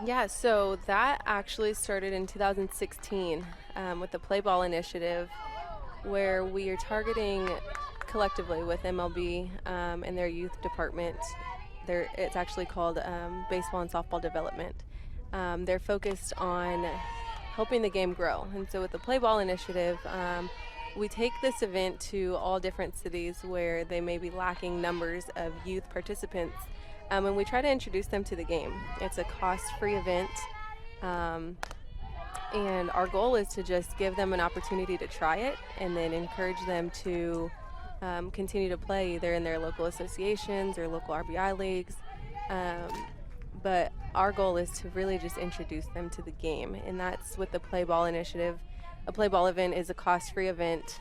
Yeah, so that actually started in 2016 with the Play Ball initiative, where we are targeting collectively with MLB and their youth department. It's actually called Baseball and Softball Development. They're focused on helping the game grow. And so with the Play Ball initiative, we take this event to all different cities where they may be lacking numbers of youth participants. And we try to introduce them to the game. It's a cost-free event, and our goal is to just give them an opportunity to try it and then encourage them to continue to play either in their local associations or local RBI leagues. but our goal is to really just introduce them to the game, and that's with the Play Ball initiative. A Play Ball event is a cost-free event,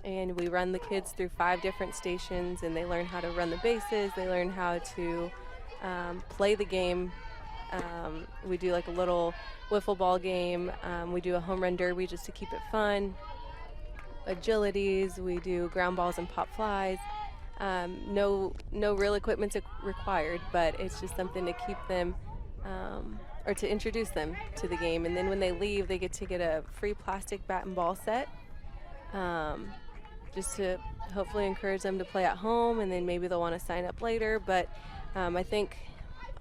and we run the kids through 5 different stations, and they learn how to run the bases, they learn how to play the game. We do like a little wiffle ball game. We do a home run derby just to keep it fun. Agilities, we do ground balls and pop flies. No real equipment's required, but it's just something to keep them, or to introduce them to the game. And then when they leave, they get to get a free plastic bat and ball set, just to hopefully encourage them to play at home, and then maybe they'll want to sign up later. But I think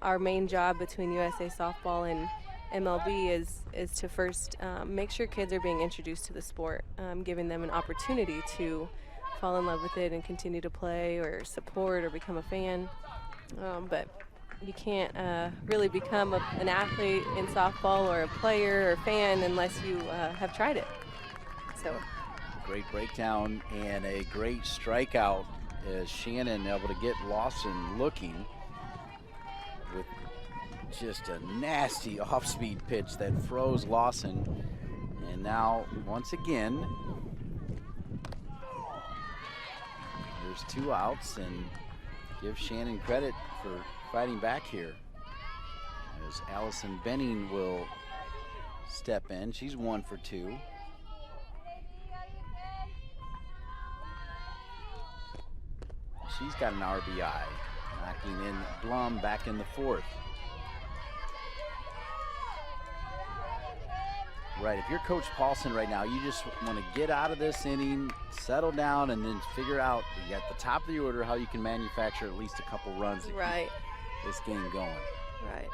our main job between USA Softball and MLB is to first make sure kids are being introduced to the sport, giving them an opportunity to fall in love with it and continue to play or support or become a fan. But you can't really become an athlete in softball or a player or fan unless you have tried it. So, great breakdown and a great strikeout as Shannon able to get Lawson looking with just a nasty off-speed pitch that froze Lawson. And now, once again, there's 2 outs, and give Shannon credit for fighting back here as Allison Benning will step in. She's 1 for 2. She's got an RBI, knocking in Blum back in the 4th. Right, if you're Coach Paulson right now, you just want to get out of this inning, settle down, and then figure out at the top of the order how you can manufacture at least a couple runs to keep this game going. Right.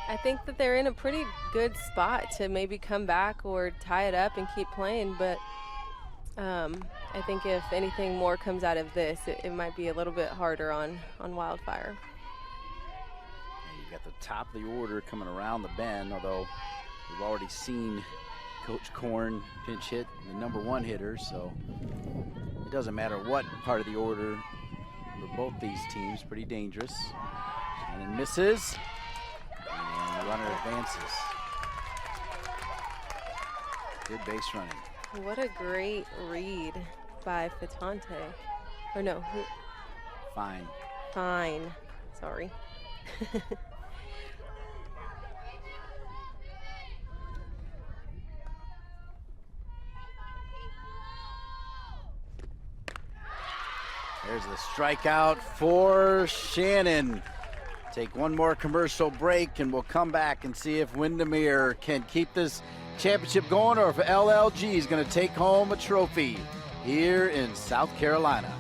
I think that they're in a pretty good spot to maybe come back or tie it up and keep playing, but I think if anything more comes out of this, it might be a little bit harder on Wildfire. And you got the top of the order coming around the bend, although we've already seen Coach Korn pinch hit the #1 hitter, so it doesn't matter what part of the order for both these teams. Pretty dangerous. Shannon misses, and the runner advances. Good base running. What a great read by Fatante. Or no, who? Fine. Fine. Sorry. There's the strikeout for Shannon. Take one more commercial break, and we'll come back and see if Windermere can keep this championship going or if LLG is going to take home a trophy here in South Carolina.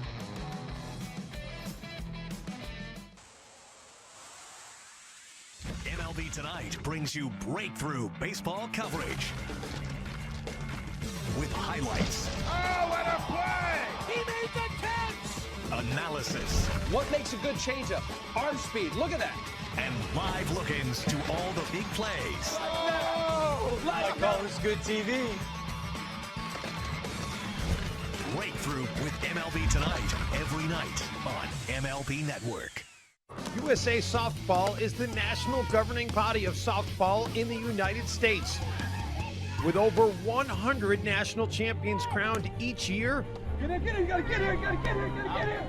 MLB Tonight brings you breakthrough baseball coverage with highlights. Oh, what a play! He made the catch! Analysis. What makes a good changeup? Arm speed. Look at that. And live look-ins to all the big plays. Oh, I call this good TV. Breakthrough with MLB Tonight every night on MLB Network. USA Softball is the national governing body of softball in the United States. With over 100 national champions crowned each year, Get in, you gotta get here, you gotta get here, you gotta get here.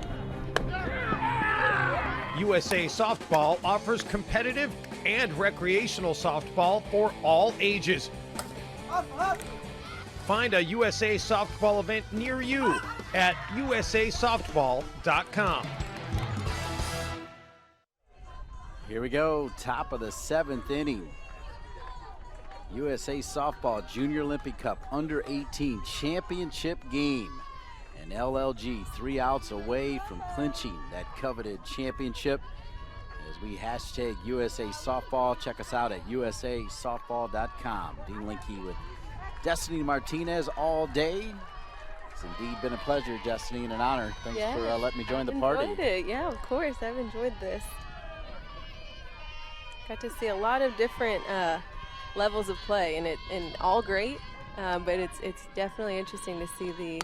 USA Softball offers competitive and recreational softball for all ages. Find a USA Softball event near you at usasoftball.com. Here we go, top of the 7th inning. USA Softball Junior Olympic Cup Under 18 Championship game. And LLG 3 outs away from clinching that coveted championship. As we hashtag USA Softball, check us out at usasoftball.com. Dean Linke with Destiny Martinez all day. It's indeed been a pleasure, Destiny, and an honor. Thanks for letting me join the party. Enjoyed it. Yeah, of course. I've enjoyed this. Got to see a lot of different levels of play, and all great. But it's definitely interesting to see the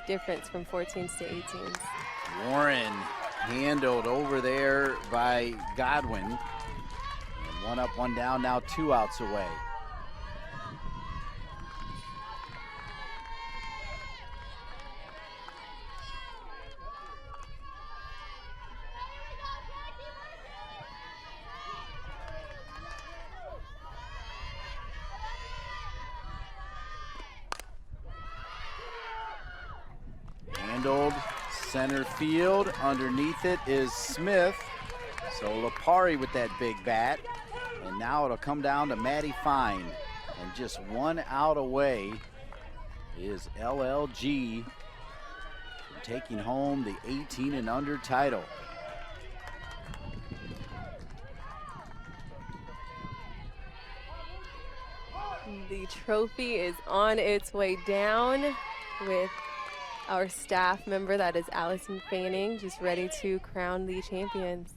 difference from 14s to 18s. Warren handled over there by Godwin. And one up, one down, now 2 outs away. Handled center field. Underneath it is Smith. So Lapari with that big bat. And now it'll come down to Maddie Fine. And just 1 out away is LLG taking home the 18 and under title. The trophy is on its way down with our staff member, that is Allison Fanning, just ready to crown the champions.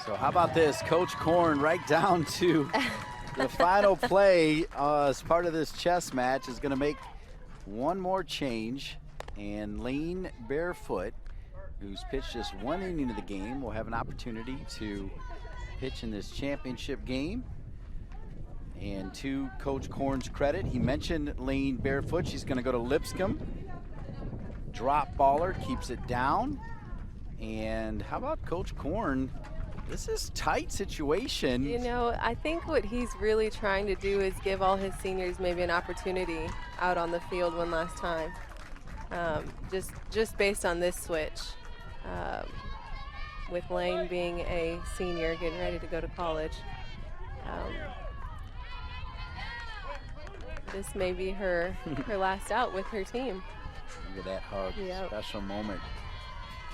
So how about this? Coach Korn right down to the final play as part of this chess match is going to make one more change. And Lane Barefoot, who's pitched just 1 inning of the game, will have an opportunity to pitch in this championship game. And to Coach Korn's credit, he mentioned Lane Barefoot. She's going to go to Lipscomb. Drop baller, keeps it down. And how about Coach Korn? This is tight situation. You know, I think what he's really trying to do is give all his seniors maybe an opportunity out on the field one last time. Just based on this switch. With Lane being a senior, getting ready to go to college. This may be her last out with her team. Look at that hug. Yep. Special moment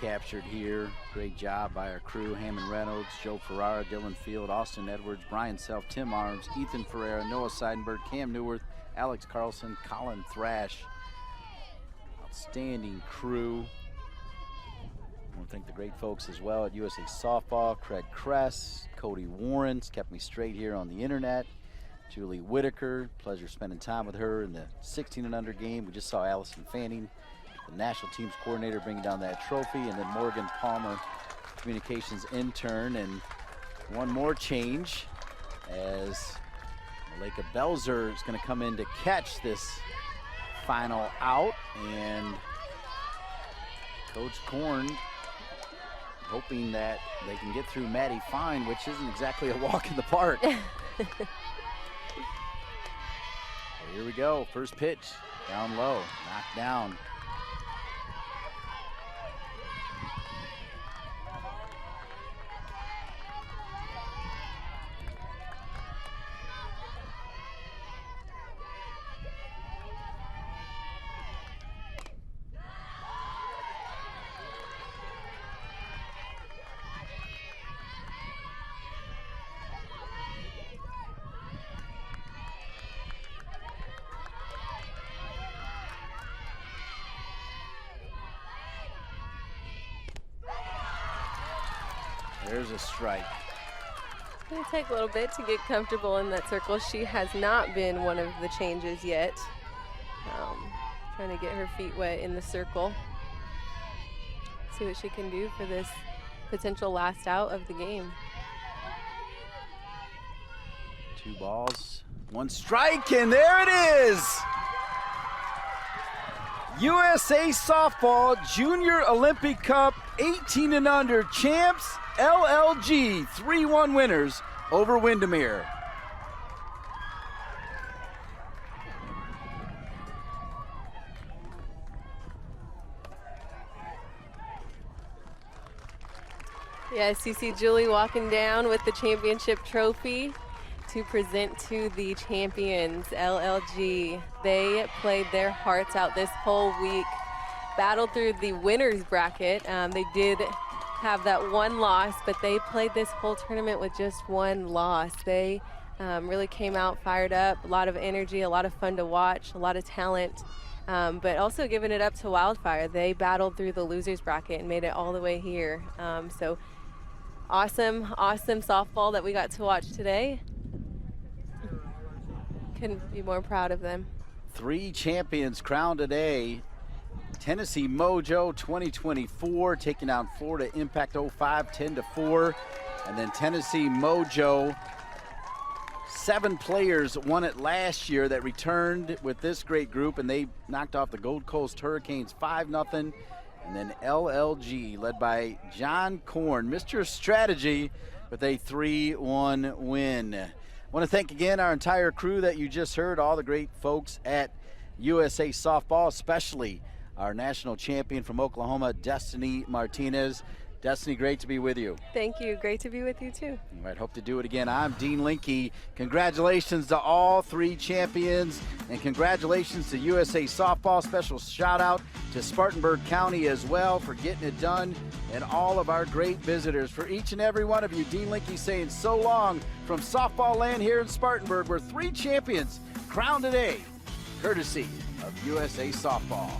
captured here. Great job by our crew. Hammond Reynolds, Joe Ferrara, Dylan Field, Austin Edwards, Brian Self, Tim Arms, Ethan Ferreira, Noah Seidenberg, Cam Newworth, Alex Carlson, Colin Thrash. Outstanding crew. I want to thank the great folks as well at USA Softball, Craig Kress, Cody Warren's kept me straight here on the internet. Julie Whitaker, pleasure spending time with her in the 16 and under game. We just saw Allison Fanning, the national teams coordinator, bringing down that trophy, and then Morgan Palmer, communications intern. And one more change as Malika Belzer is going to come in to catch this final out. And Coach Korn hoping that they can get through Maddie Fine, which isn't exactly a walk in the park. Here we go, first pitch, down low, knocked down. There's a strike. It's going to take a little bit to get comfortable in that circle. She has not been one of the changes yet. Trying to get her feet wet in the circle. See what she can do for this potential last out of the game. 2 balls, 1 strike, and there it is! USA Softball Junior Olympic Cup 18 and under champs, LLG 3-1 winners over Windermere. Yes, you see Julie walking down with the championship trophy to present to the champions, LLG. They played their hearts out this whole week, battled through the winner's bracket. They did have that 1 loss, but they played this whole tournament with just 1 loss. They really came out fired up, a lot of energy, a lot of fun to watch, a lot of talent, but also giving it up to Wildfire. They battled through the loser's bracket and made it all the way here. So awesome softball that we got to watch today. Couldn't be more proud of them. 3 champions crowned today. Tennessee Mojo 2024 taking down Florida Impact 05 10-4. And then Tennessee Mojo, 7 players won it last year that returned with this great group, and they knocked off the Gold Coast Hurricanes 5-0. And then LLG, led by John Korn, Mr. Strategy, with a 3-1 win. I want to thank again our entire crew that you just heard, all the great folks at USA Softball, especially our national champion from Oklahoma, Destiny Martinez. Destiny, great to be with you. Thank you. Great to be with you, too. All right, hope to do it again. I'm Dean Linke. Congratulations to all 3 champions, and congratulations to USA Softball. Special shout-out to Spartanburg County as well for getting it done, and all of our great visitors. For each and every one of you, Dean Linke saying so long from softball land here in Spartanburg, where 3 champions crowned today, courtesy of USA Softball.